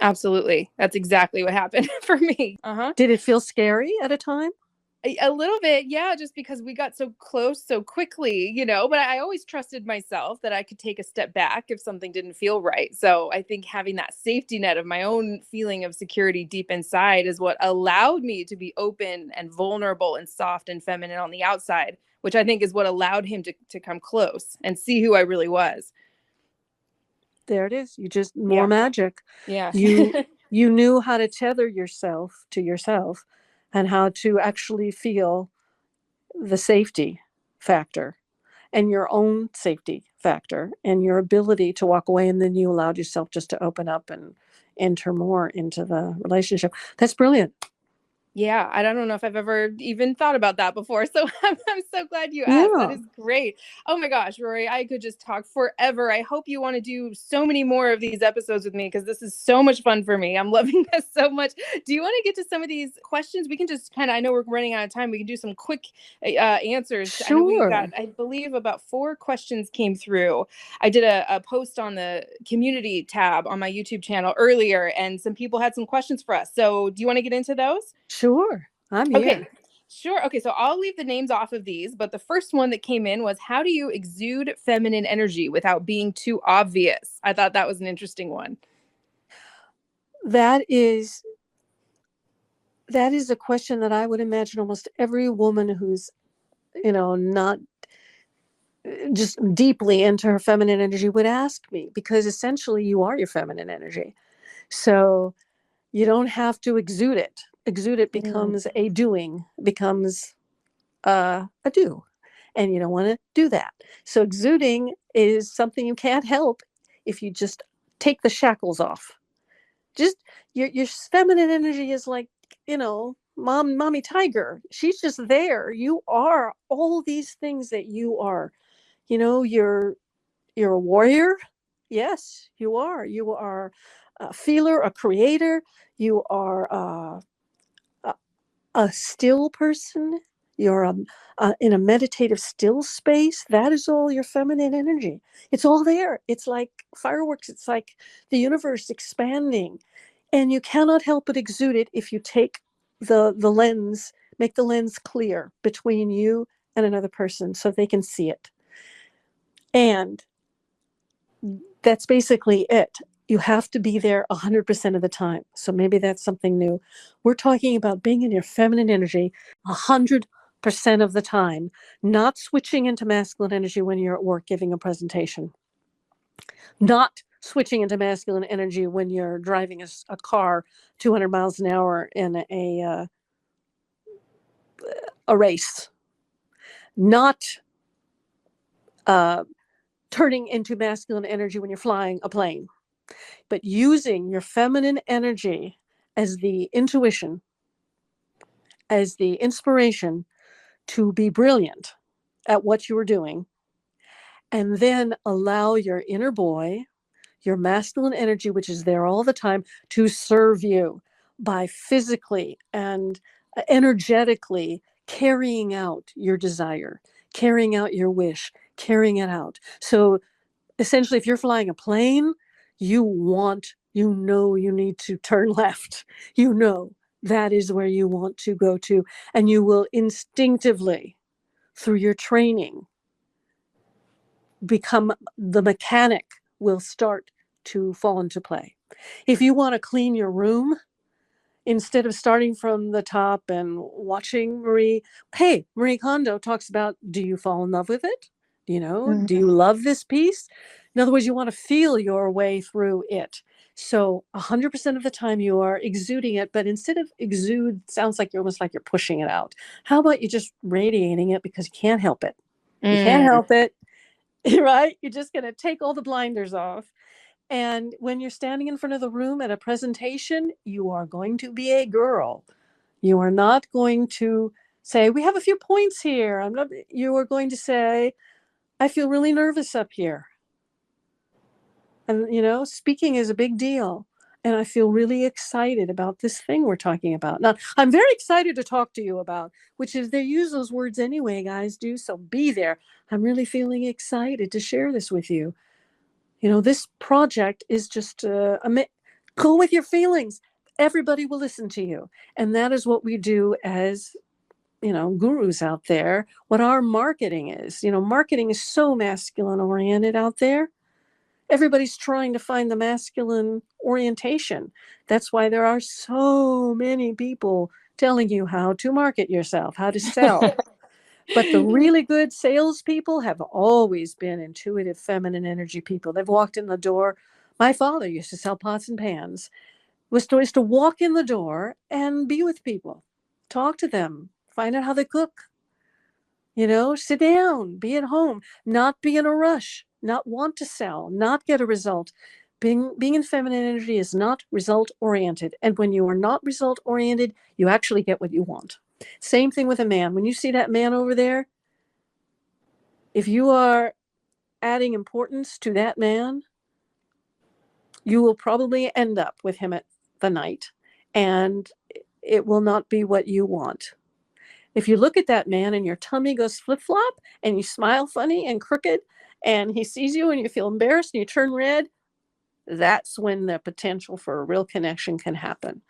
Absolutely. That's exactly what happened for me. Uh-huh.
Did it feel scary at a time?
A little bit, yeah, just because we got so close so quickly, but I always trusted myself that I could take a step back if something didn't feel right. So I think having that safety net of my own feeling of security deep inside is what allowed me to be open and vulnerable and soft and feminine on the outside, which I think is what allowed him to come close and see who I really was.
There it is. You just more
Yeah.
magic.
Yeah.
You you knew how to tether yourself to yourself and how to actually feel the safety factor and your own safety factor and your ability to walk away, and then you allowed yourself just to open up and enter more into the relationship. That's brilliant.
Yeah, I don't know if I've ever even thought about that before. So I'm so glad you asked. That
Yeah,
is great. Oh my gosh, Rory, I could just talk forever. I hope you want to do so many more of these episodes with me because this is so much fun for me. I'm loving this so much. Do you want to get to some of these questions? We can just kind of, I know we're running out of time. We can do some quick answers. I know we got,
sure.
I believe, about 4 questions came through. I did a post on the community tab on my YouTube channel earlier, and some people had some questions for us. So do you want to get into those?
Sure. I'm
Okay.
here.
Sure. Okay. So I'll leave the names off of these, but the first one that came in was, how do you exude feminine energy without being too obvious? I thought that was an interesting one.
That is that is a question that I would imagine almost every woman who's, not just deeply into her feminine energy would ask me, because essentially you are your feminine energy. So you don't have to exude it. Exude it
Mm.
becomes a doing, becomes a do. And you don't want to do that. So exuding is something you can't help if you just take the shackles off. Just your feminine energy is like, mommy tiger. She's just there. You are all these things that you are. You're a warrior. Yes, you are. You are a feeler, a creator. You are a, a still person. You're in a meditative still space. That is all your feminine energy. It's all there. It's like fireworks. It's like the universe expanding. And you cannot help but exude it if you take the lens, make the lens clear between you and another person so they can see it. And that's basically it. You have to be there 100% of the time. So maybe that's something new. We're talking about being in your feminine energy 100% of the time, not switching into masculine energy when you're at work giving a presentation, not switching into masculine energy when you're driving a car 200 miles an hour in a race, not uh, turning into masculine energy when you're flying a plane, but using your feminine energy as the intuition, as the inspiration to be brilliant at what you are doing, and then allow your inner boy, your masculine energy, which is there all the time, to serve you by physically and energetically carrying out your desire, carrying out your wish, carrying it out. So essentially, if you're flying a plane, you need to turn left. You know that is where you want to go to. And you will instinctively, through your training, become the mechanic will start to fall into play. If you want to clean your room, instead of starting from the top and watching Marie Kondo talks about, do you fall in love with it? Do
Mhm.
you love this piece? In other words, you want to feel your way through it. So 100% of the time you are exuding it, but instead of exude, sounds like you're almost like you're pushing it out. How about you just radiating it because you can't help it? You can't
Mm.
help it, right? You're just going to take all the blinders off. And when you're standing in front of the room at a presentation, you are going to be a girl. You are not going to say, we have a few points here. You are going to say, I feel really nervous up here. And, speaking is a big deal. And I feel really excited about this thing we're talking about. Now, I'm very excited to talk to you about, which is they use those words anyway, guys do. So be there. I'm really feeling excited to share this with you. This project is just go with your feelings. Everybody will listen to you. And that is what we do as gurus out there what our marketing is. Marketing is so masculine oriented out there. Everybody's trying to find the masculine orientation. That's why there are so many people telling you how to market yourself, how to sell. But the really good salespeople have always been intuitive, feminine energy people. They've walked in the door. My father used to sell pots and pans. Was to walk in the door and be with people, talk to them, find out how they cook. Sit down, be at home, not be in a rush, not want to sell, not get a result. Being in feminine energy is not result oriented. And when you are not result oriented, you actually get what you want. Same thing with a man. When you see that man over there, if you are adding importance to that man, you will probably end up with him at the night, and it will not be what you want. If you look at that man and your tummy goes flip flop and you smile funny and crooked and he sees you and you feel embarrassed and you turn red, that's when the potential for a real connection can happen.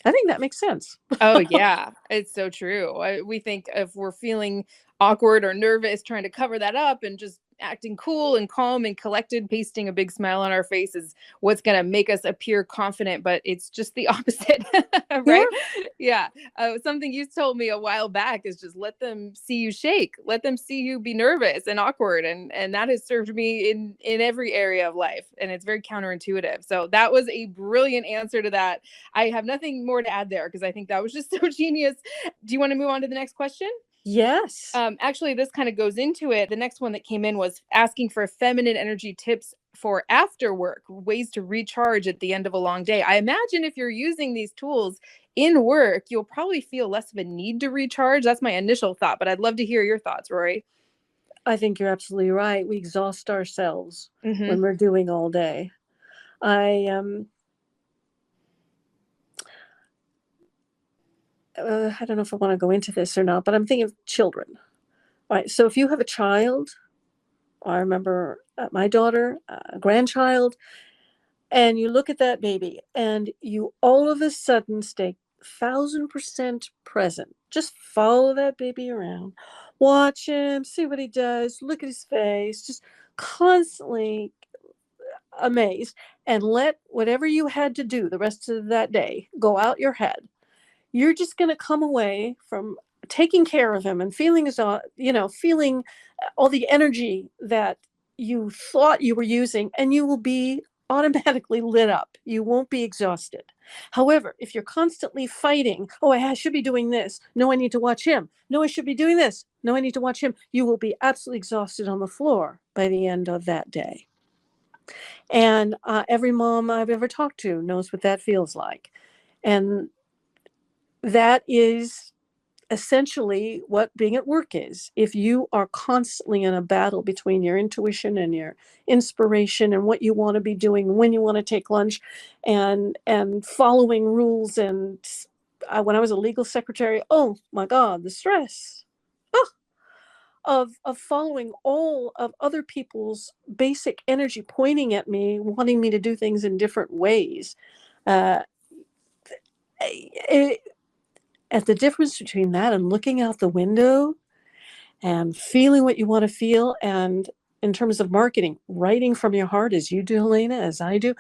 I think that makes sense.
Oh, yeah. It's so true. We think if we're feeling awkward or nervous, trying to cover that up and just acting cool and calm and collected, pasting a big smile on our face is what's going to make us appear confident, but it's just the opposite,
Yeah.
right? Yeah. Something you told me a while back is just let them see you shake, let them see you be nervous and awkward. And that has served me in every area of life. And it's very counterintuitive. So that was a brilliant answer to that. I have nothing more to add there because I think that was just so genius. Do you want to move on to the next question?
Yes.
Actually, this kind of goes into it. The next one that came in was asking for feminine energy tips for after work, ways to recharge at the end of a long day. I imagine if you're using these tools in work, you'll probably feel less of a need to recharge. That's my initial thought, but I'd love to hear your thoughts, Rori.
I think you're absolutely right. We exhaust ourselves
Mm-hmm.
when we're doing all day. I don't know if I want to go into this or not, but I'm thinking of children. All right. So if you have a child, I remember my daughter, a grandchild, and you look at that baby and you all of a sudden stay 1,000% present. Just follow that baby around, watch him, see what he does, look at his face, just constantly amazed, and let whatever you had to do the rest of that day go out your head. You're just going to come away from taking care of him and feeling all the energy that you thought you were using, and you will be automatically lit up. You won't be exhausted. However, if you're constantly fighting, oh, I should be doing this. No, I need to watch him. No, I should be doing this. No, I need to watch him. You will be absolutely exhausted on the floor by the end of that day. And every mom I've ever talked to knows what that feels like. And that is essentially what being at work is. If you are constantly in a battle between your intuition and your inspiration and what you want to be doing, when you want to take lunch, and following rules, and when I was a legal secretary, oh my God, the stress of following all of other people's basic energy pointing at me, wanting me to do things in different ways. Uh, it, at the difference between that and looking out the window and feeling what you want to feel, and in terms of marketing, writing from your heart, as you do, Helena, as I do,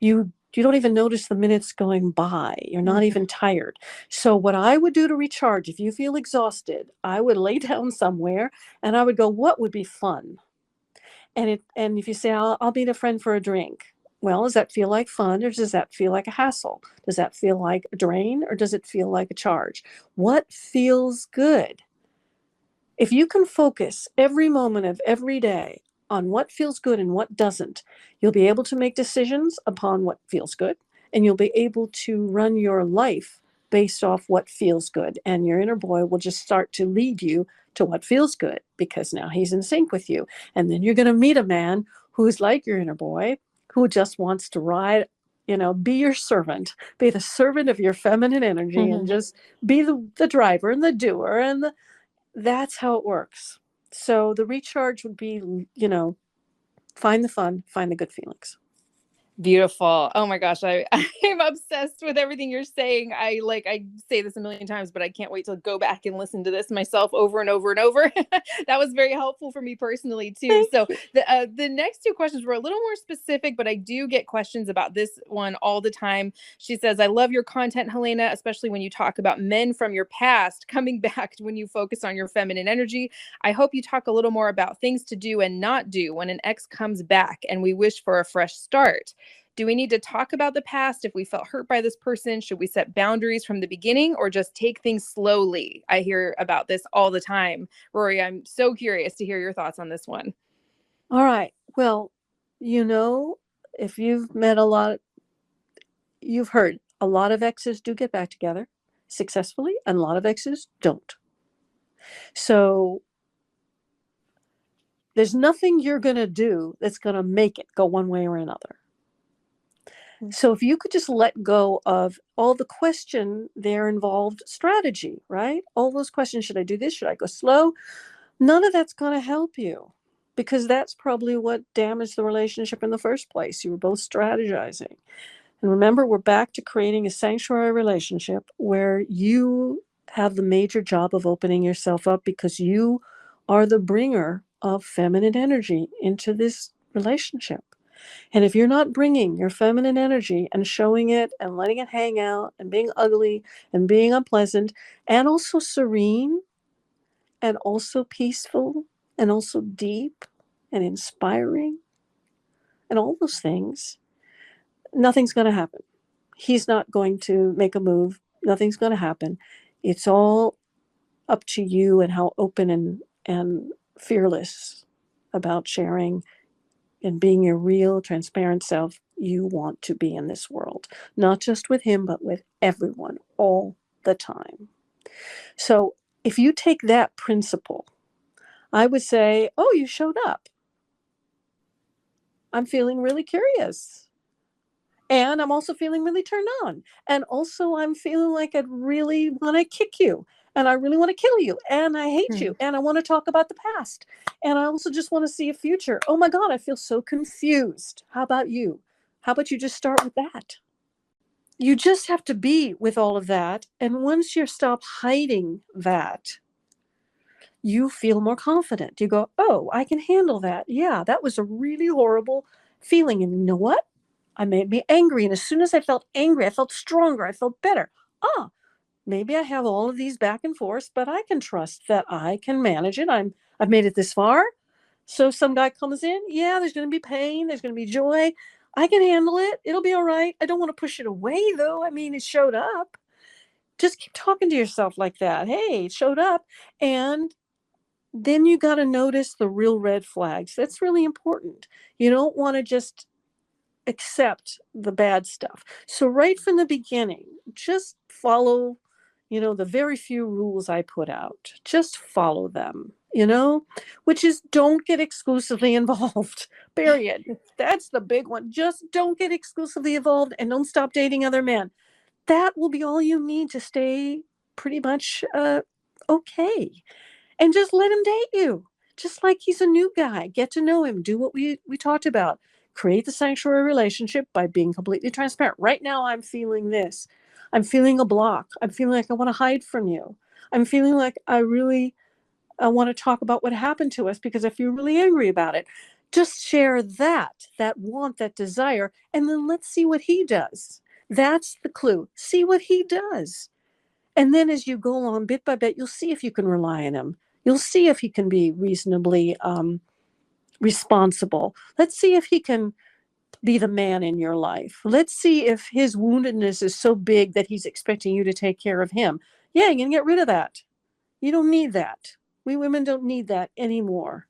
you don't even notice the minutes going by. You're not even tired. So what I would do to recharge, if you feel exhausted, I would lay down somewhere and I would go, what would be fun? And if you say, I'll meet a friend for a drink, well, does that feel like fun, or does that feel like a hassle? Does that feel like a drain, or does it feel like a charge? What feels good? If you can focus every moment of every day on what feels good and what doesn't, you'll be able to make decisions upon what feels good, and you'll be able to run your life based off what feels good. And your inner boy will just start to lead you to what feels good because now he's in sync with you. And then you're going to meet a man who's like your inner boy, who just wants to ride, be your servant, be the servant of your feminine energy, and just be the driver and the doer, and that's how it works. So the recharge would be, find the fun, find the good feelings.
Beautiful. Oh my gosh, I'm obsessed with everything you're saying. I say this a million times, but I can't wait to go back and listen to this myself over and over and over. That was very helpful for me personally too.
Thank
So
you.
the next two questions were a little more specific, but I do get questions about this one all the time. She says, "I love your content, Helena, especially when you talk about men from your past coming back when you focus on your feminine energy. I hope you talk a little more about things to do and not do when an ex comes back and we wish for a fresh start. Do we need to talk about the past if we felt hurt by this person? Should we set boundaries from the beginning or just take things slowly?" I hear about this all the time. Rory, I'm so curious to hear your thoughts on this one.
All right. Well, you know, if you've met a lot, you've heard a lot of exes do get back together successfully, and a lot of exes don't. So there's nothing you're going to do that's going to make it go one way or another. So if you could just let go of all the question there involved strategy, right? All those questions, should I do this? Should I go slow? None of that's going to help you, because that's probably what damaged the relationship in the first place. You were both strategizing. And remember, we're back to creating a sanctuary relationship where you have the major job of opening yourself up, because you are the bringer of feminine energy into this relationship. And if you're not bringing your feminine energy and showing it and letting it hang out and being ugly and being unpleasant and also serene and also peaceful and also deep and inspiring and all those things, nothing's going to happen. He's not going to make a move. Nothing's going to happen. It's all up to you and how open and fearless about sharing and being your real, transparent self you want to be in this world. Not just with him, but with everyone all the time. So if you take that principle, I would say, oh, you showed up. I'm feeling really curious. And I'm also feeling really turned on. And also, I'm feeling like I really want to kick you. And I really want to kill you. And I hate
Hmm.
you. And I want to talk about the past. And I also just want to see a future. Oh my God, I feel so confused. How about you? How about you just start with that? You just have to be with all of that. And once you stop hiding that, you feel more confident. You go, oh, I can handle that. Yeah, that was a really horrible feeling. And you know what? I made me angry. And as soon as I felt angry, I felt stronger. I felt better. Ah, maybe I have all of these back and forth, but I can trust that I can manage it. I've made it this far. So some guy comes in, yeah, there's going to be pain, there's going to be joy. I can handle it. It'll be all right. I don't want to push it away though. I mean, it showed up. Just keep talking to yourself like that. Hey, it showed up. And then you got to notice the real red flags. That's really important. You don't want to just accept the bad stuff. So right from the beginning, just follow, the very few rules I put out. Just follow them, which is don't get exclusively involved. Period. That's the big one. Just don't get exclusively involved and don't stop dating other men. That will be all you need to stay pretty much okay. And just let him date you, just like he's a new guy. Get to know him. Do what we talked about. Create the sanctuary relationship by being completely transparent. Right now, I'm feeling this. I'm feeling a block. I'm feeling like I want to hide from you. I'm feeling like I want to talk about what happened to us because I feel really angry about it. Just share that want, that desire, and then let's see what he does. That's the clue. See what he does. And then as you go along bit by bit, you'll see if you can rely on him. You'll see if he can be reasonably responsible. Let's see if he can be the man in your life. Let's see if his woundedness is so big that he's expecting you to take care of him. Yeah, you're going to get rid of that. You don't need that. We women don't need that anymore.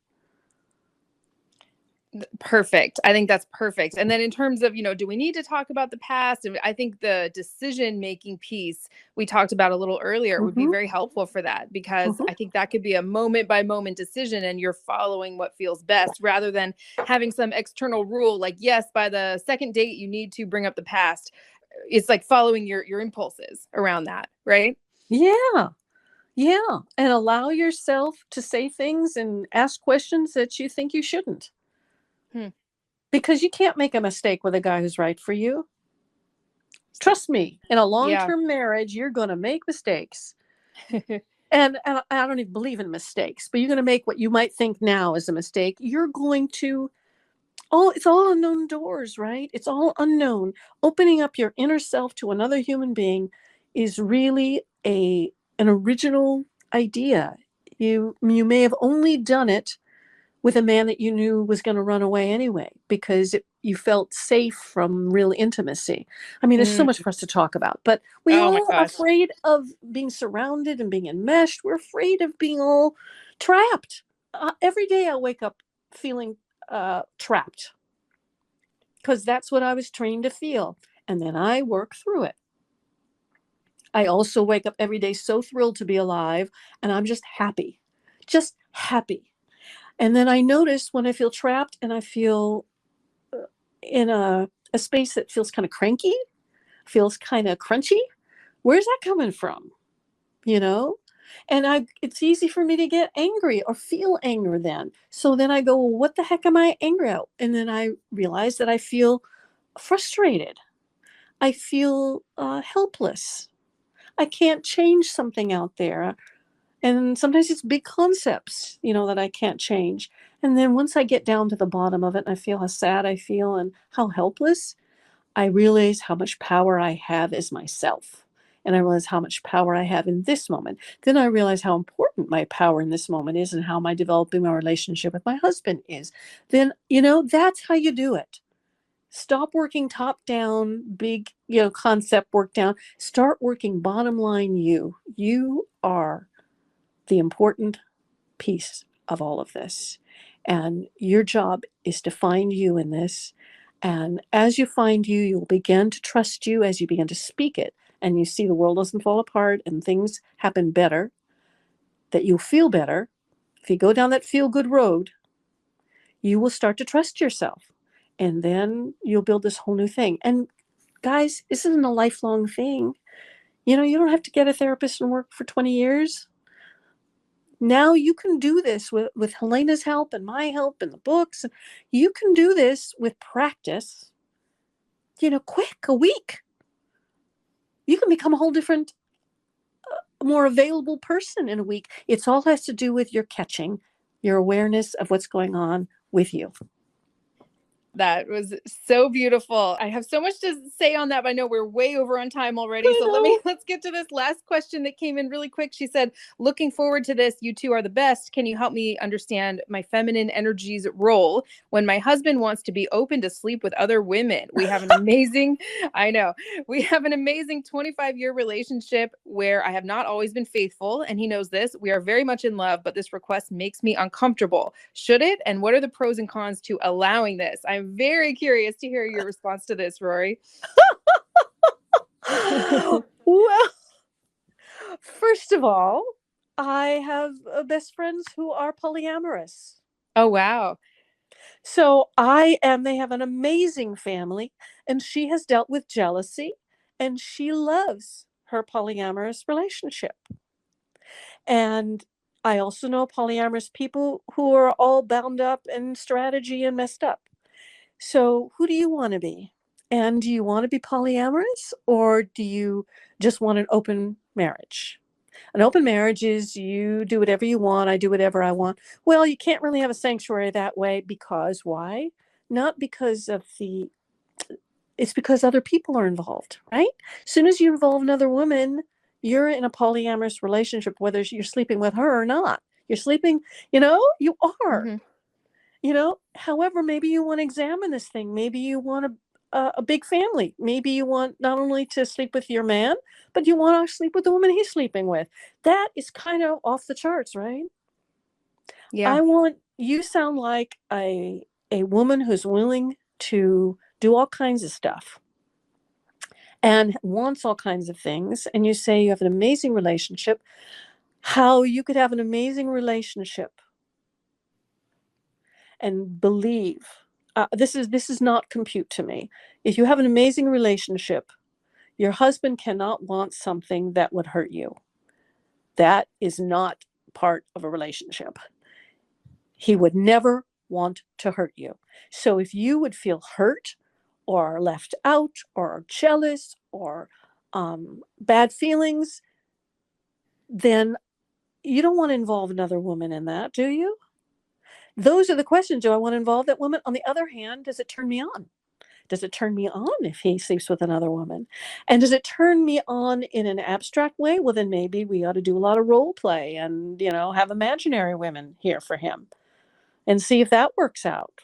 Perfect. I think that's perfect. And then in terms of, do we need to talk about the past? And I think the decision making piece we talked about a little earlier would be
Mm-hmm.
very helpful for that, because
Mm-hmm.
I think that could be a moment by moment decision and you're following what feels best rather than having some external rule like, yes, by the second date, you need to bring up the past. It's like following your impulses around that, right?
Yeah. Yeah. And allow yourself to say things and ask questions that you think you shouldn't.
Hmm.
because you can't make a mistake with a guy who's right for you. Trust me, in a
Yeah.
long-term marriage, you're going to make mistakes. And I don't even believe in mistakes, but you're going to make what you might think now is a mistake. You're going to, oh, it's all unknown doors, right? It's all unknown. Opening up your inner self to another human being is really an original idea. You may have only done it with a man that you knew was going to run away anyway because you felt safe from real intimacy. I mean, there's so much
Mm.
for us to talk about, but we
Oh my
all are
gosh.
afraid of being surrounded and being enmeshed. We're afraid of being all trapped. Every day I wake up feeling trapped because that's what I was trained to feel. And then I work through it. I also wake up every day so thrilled to be alive, and I'm just happy, just happy. And then I notice when I feel trapped and I feel in a space that feels kind of cranky, feels kind of crunchy, where's that coming from? You know? And it's easy for me to get angry or feel anger then. So then I go, well, what the heck am I angry at? And then I realize that I feel frustrated. I feel helpless. I can't change something out there. And sometimes it's big concepts, that I can't change. And then once I get down to the bottom of it and I feel how sad I feel and how helpless, I realize how much power I have as myself. And I realize how much power I have in this moment. Then I realize how important my power in this moment is and how my developing my relationship with my husband is. Then, that's how you do it. Stop working top down, big, concept work down. Start working bottom line you. You are the important piece of all of this. And your job is to find you in this. And as you find you, you'll begin to trust you as you begin to speak it. And you see the world doesn't fall apart and things happen better, that you'll feel better. If you go down that feel good road, you will start to trust yourself. And then you'll build this whole new thing. And guys, this isn't a lifelong thing. You don't have to get a therapist and work for 20 years. Now you can do this with Helena's help and my help and the books. You can do this with practice, quick, a week. You can become a whole different, more available person in a week. It's all has to do with your catching, your awareness of what's going on with you.
That was so beautiful. I have so much to say on that, but I know we're way over on time already.
I
So
know.
let's get to this last question that came in really quick. She said, looking forward to this. You two are the best. Can you help me understand my feminine energy's role when my husband wants to be open to sleep with other women? I know, we have an amazing 25-year relationship where I have not always been faithful, and he knows this. We are very much in love, but this request makes me uncomfortable. Should it? And what are the pros and cons to allowing this? I'm very curious to hear your response to this, Rori.
Well, first of all, I have best friends who are polyamorous.
Oh, wow.
So they have an amazing family, and she has dealt with jealousy, and she loves her polyamorous relationship. And I also know polyamorous people who are all bound up in strategy and messed up. So who do you want to be? And do you want to be polyamorous, or do you just want an open marriage? An open marriage is you do whatever you want, I do whatever I want. Well, you can't really have a sanctuary that way because why? Not because of it's because other people are involved, right? As soon as you involve another woman, you're in a polyamorous relationship, whether you're sleeping with her or not. You're sleeping, you are.
Hmm.
However, maybe you want to examine this thing. Maybe you want a big family. Maybe you want not only to sleep with your man, but you want to sleep with the woman he's sleeping with. That is kind of off the charts, right?
Yeah.
You sound like a woman who's willing to do all kinds of stuff and wants all kinds of things. And you say you have an amazing relationship. How you could have an amazing relationship and believe this is not compute to me. If you have an amazing relationship, your husband cannot want something that would hurt you. That is not part of a relationship. He would never want to hurt you. So if you would feel hurt or left out or jealous or bad feelings, then you don't want to involve another woman in that, do you? Those are the questions. Do I want to involve that woman? On the other hand, does it turn me on? Does it turn me on if he sleeps with another woman? And does it turn me on in an abstract way? Well, then maybe we ought to do a lot of role play and, have imaginary women here for him and see if that works out.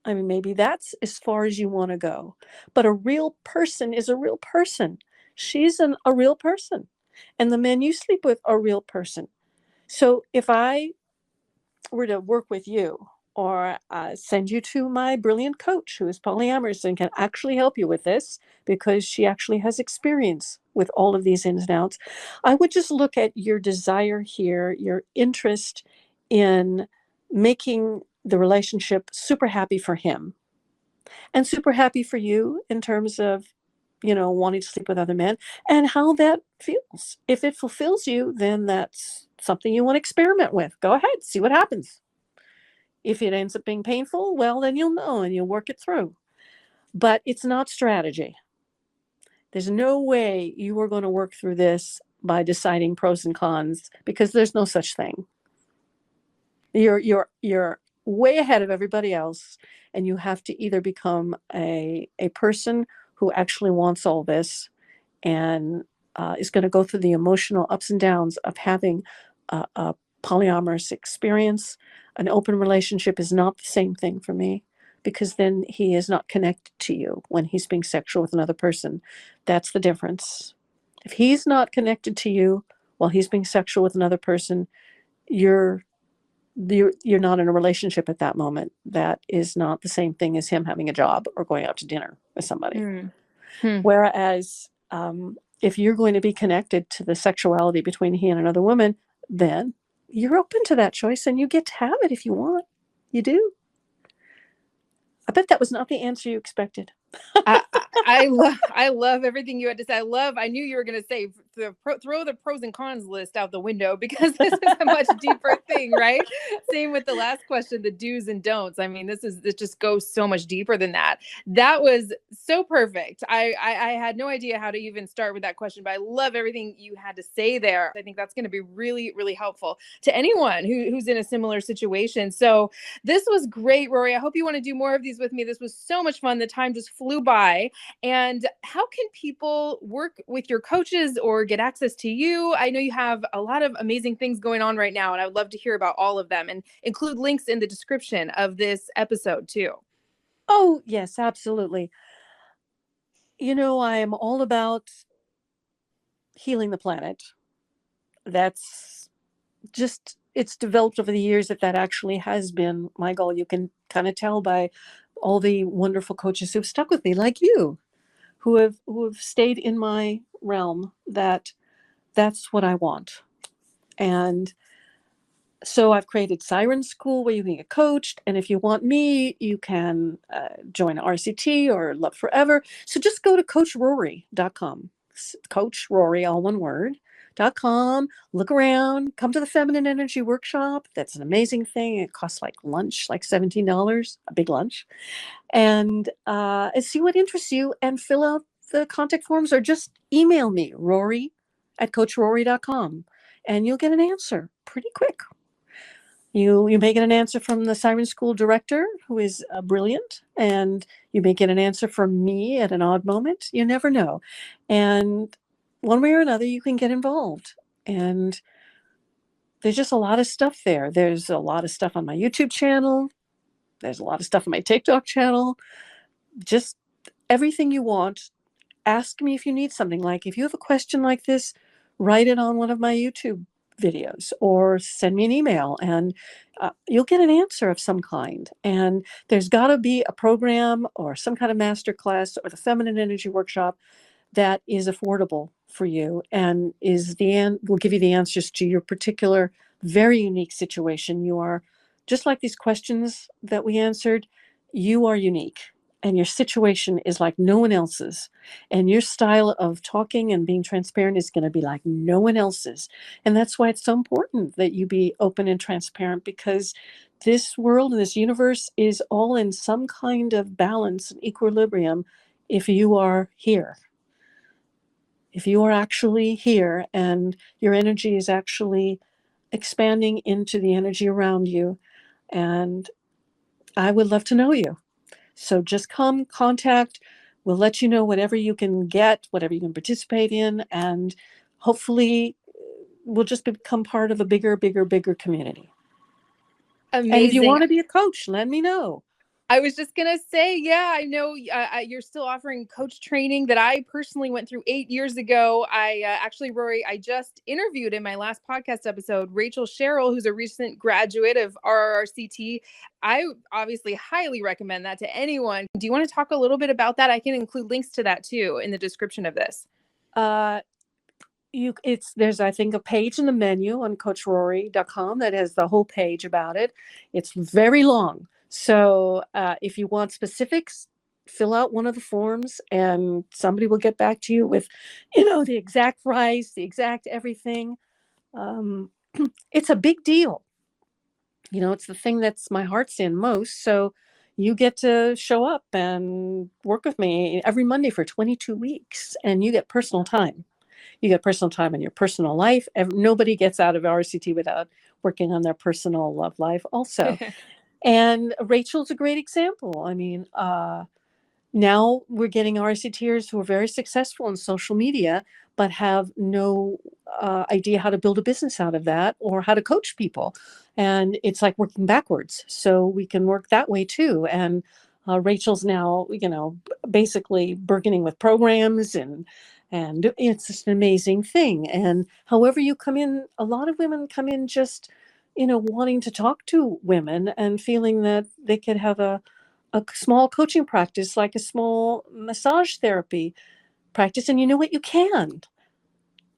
I mean, maybe that's as far as you want to go. But a real person is a real person. She's a real person. And the men you sleep with are a real person. So if I were to work with you or send you to my brilliant coach who is polyamorous and can actually help you with this because she actually has experience with all of these ins and outs, I would just look at your desire here, your interest in making the relationship super happy for him and super happy for you in terms of wanting to sleep with other men and how that feels. If it fulfills you, then that's something you want to experiment with. Go ahead, see what happens. If it ends up being painful, well, then you'll know and you'll work it through. But it's not strategy. There's no way you are going to work through this by deciding pros and cons because there's no such thing. You're way ahead of everybody else, and you have to either become a person who actually wants all this and is going to go through the emotional ups and downs of having a polyamorous experience. An open relationship is not the same thing for me because then he is not connected to you when he's being sexual with another person. That's the difference. If he's not connected to you while he's being sexual with another person, you're you're not in a relationship at that moment. That is not the same thing as him having a job or going out to dinner with somebody. Whereas if you're going to be connected to the sexuality between he and another woman, then you're open to that choice and you get to have it if you want. You do. I bet that was not the answer you expected.
I love everything you had to say. I knew you were going to say throw the pros and cons list out the window because this is a much deeper thing, right? Same with the last question, the do's and don'ts. I mean, this just goes so much deeper than that. That was so perfect. I had no idea how to even start with that question, but I love everything you had to say there. I think that's going to be really, really helpful to anyone who's in a similar situation. So this was great, Rori. I hope you want to do more of these with me. This was so much fun. The time just flew by. And how can people work with your coaches or get access to you? I know you have a lot of amazing things going on right now, and I would love to hear about all of them and include links in the description of this episode too.
Oh, yes, absolutely. I am all about healing the planet. That's just, it's developed over the years that actually has been my goal. You can kind of tell by all the wonderful coaches who've stuck with me, like you, who have stayed in my realm, that that's what I want. And so I've created Siren School where you can get coached. And if you want me, you can join RCT or Love Forever. So just go to coachrori.com. Coach Rori, all one word, .com. Look around, come to the Feminine Energy Workshop. That's an amazing thing. It costs like lunch, like $17, a big lunch. And see what interests you and fill out the contact forms or just email me, Rori@coachrori.com. And you'll get an answer pretty quick. You may get an answer from the Siren School director, who is brilliant, and you may get an answer from me at an odd moment. You never know. And one way or another, you can get involved. And there's just a lot of stuff there. There's a lot of stuff on my YouTube channel. There's a lot of stuff on my TikTok channel. Just everything you want. Ask me if you need something. Like if you have a question like this, write it on one of my YouTube videos or send me an email and you'll get an answer of some kind. And there's got to be a program or some kind of master class or the Feminine Energy Workshop that is affordable for you and will give you the answers to your particular very unique situation. You are just like these questions that we answered. You are unique and your situation is like no one else's, and your style of talking and being transparent is going to be like no one else's. And that's why it's so important that you be open and transparent, because this world and this universe is all in some kind of balance and equilibrium if you are here. If you are actually here and your energy is actually expanding into the energy around you. And I would love to know you. So just come contact. We'll let you know whatever you can get, whatever you can participate in, and hopefully we'll just become part of a bigger, bigger, bigger community. And if you
Amazing.
want to be a coach, let me know.
I was just going to say, yeah, I know you're still offering coach training that I personally went through 8 years ago. I actually, Rory, I just interviewed in my last podcast episode, Rachel Sherrill, who's a recent graduate of RRCT. I obviously highly recommend that to anyone. Do you want to talk a little bit about that? I can include links to that too in the description of this.
There's, I think, a page in the menu on coachrori.com that has the whole page about it. It's very long. So if you want specifics, fill out one of the forms and somebody will get back to you with, the exact price, the exact everything. It's a big deal. It's the thing that's my heart's in most. So you get to show up and work with me every Monday for 22 weeks and you get personal time. You get personal time in your personal life. Nobody gets out of RCT without working on their personal love life also. And Rachel's a great example. I mean, now we're getting RCTers who are very successful in social media, but have no idea how to build a business out of that or how to coach people. And it's like working backwards. So we can work that way too. And Rachel's now, basically burgeoning with programs and it's just an amazing thing. And however you come in, a lot of women come in just, wanting to talk to women and feeling that they could have a small coaching practice, like a small massage therapy practice. And you know what? You can.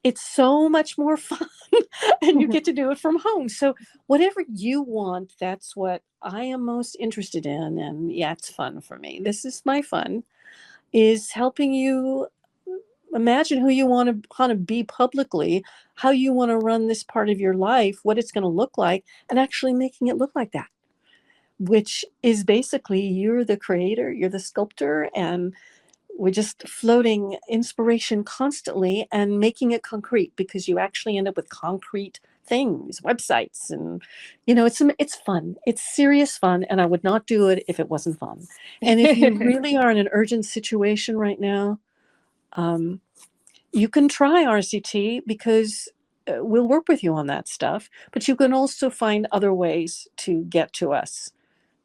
It's so much more fun and you get to do it from home. So whatever you want, that's what I am most interested in. And yeah, it's fun for me. This is my fun, is helping you imagine who you want to be publicly, how you want to run this part of your life, what it's going to look like, and actually making it look like that, which is basically you're the creator, you're the sculptor, and we're just floating inspiration constantly and making it concrete because you actually end up with concrete things, websites, and it's fun. It's serious fun, and I would not do it if it wasn't fun. And if you really are in an urgent situation right now, you can try RCT because we'll work with you on that stuff, but you can also find other ways to get to us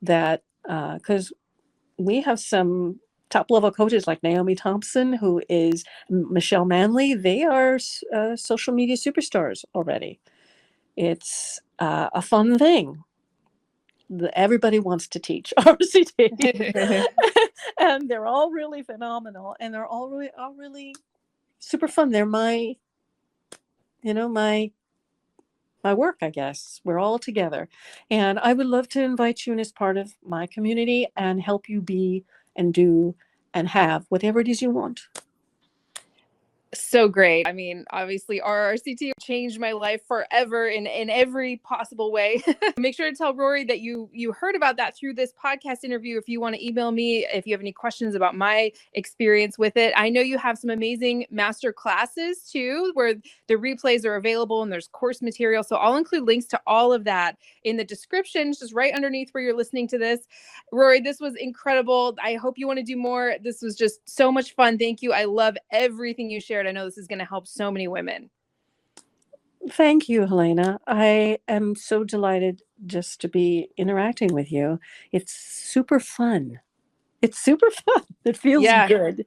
that because we have some top level coaches like Naomi Thompson, who is Michelle Manley. They are social media superstars already. It's a fun thing. Everybody wants to teach RCT, and they're all really phenomenal, and they're all really super fun. They're my work, I guess. We're all together. And I would love to invite you in as part of my community and help you be and do and have whatever it is you want.
So great. I mean, obviously, RRCT changed my life forever in every possible way. Make sure to tell Rory that you heard about that through this podcast interview. If you want to email me, if you have any questions about my experience with it. I know you have some amazing master classes too, where the replays are available and there's course material. So I'll include links to all of that in the description, just right underneath where you're listening to this. Rory, this was incredible. I hope you want to do more. This was just so much fun. Thank you. I love everything you shared. I know this is going to help so many women.
Thank you, Helena. I am so delighted just to be interacting with you. It's super fun. It feels good.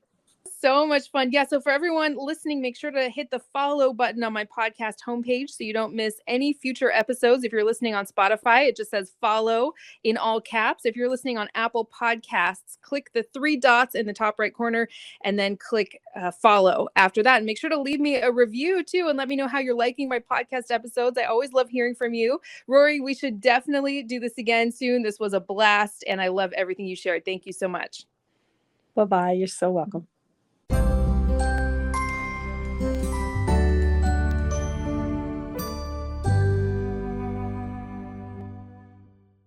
So much fun. Yeah. So for everyone listening, make sure to hit the follow button on my podcast homepage so you don't miss any future episodes. If you're listening on Spotify, it just says follow in all caps. If you're listening on Apple Podcasts, click the three dots in the top right corner and then click follow after that. And make sure to leave me a review too and let me know how you're liking my podcast episodes. I always love hearing from you. Rory, we should definitely do this again soon. This was a blast and I love everything you shared. Thank you so much.
Bye-bye. You're so welcome.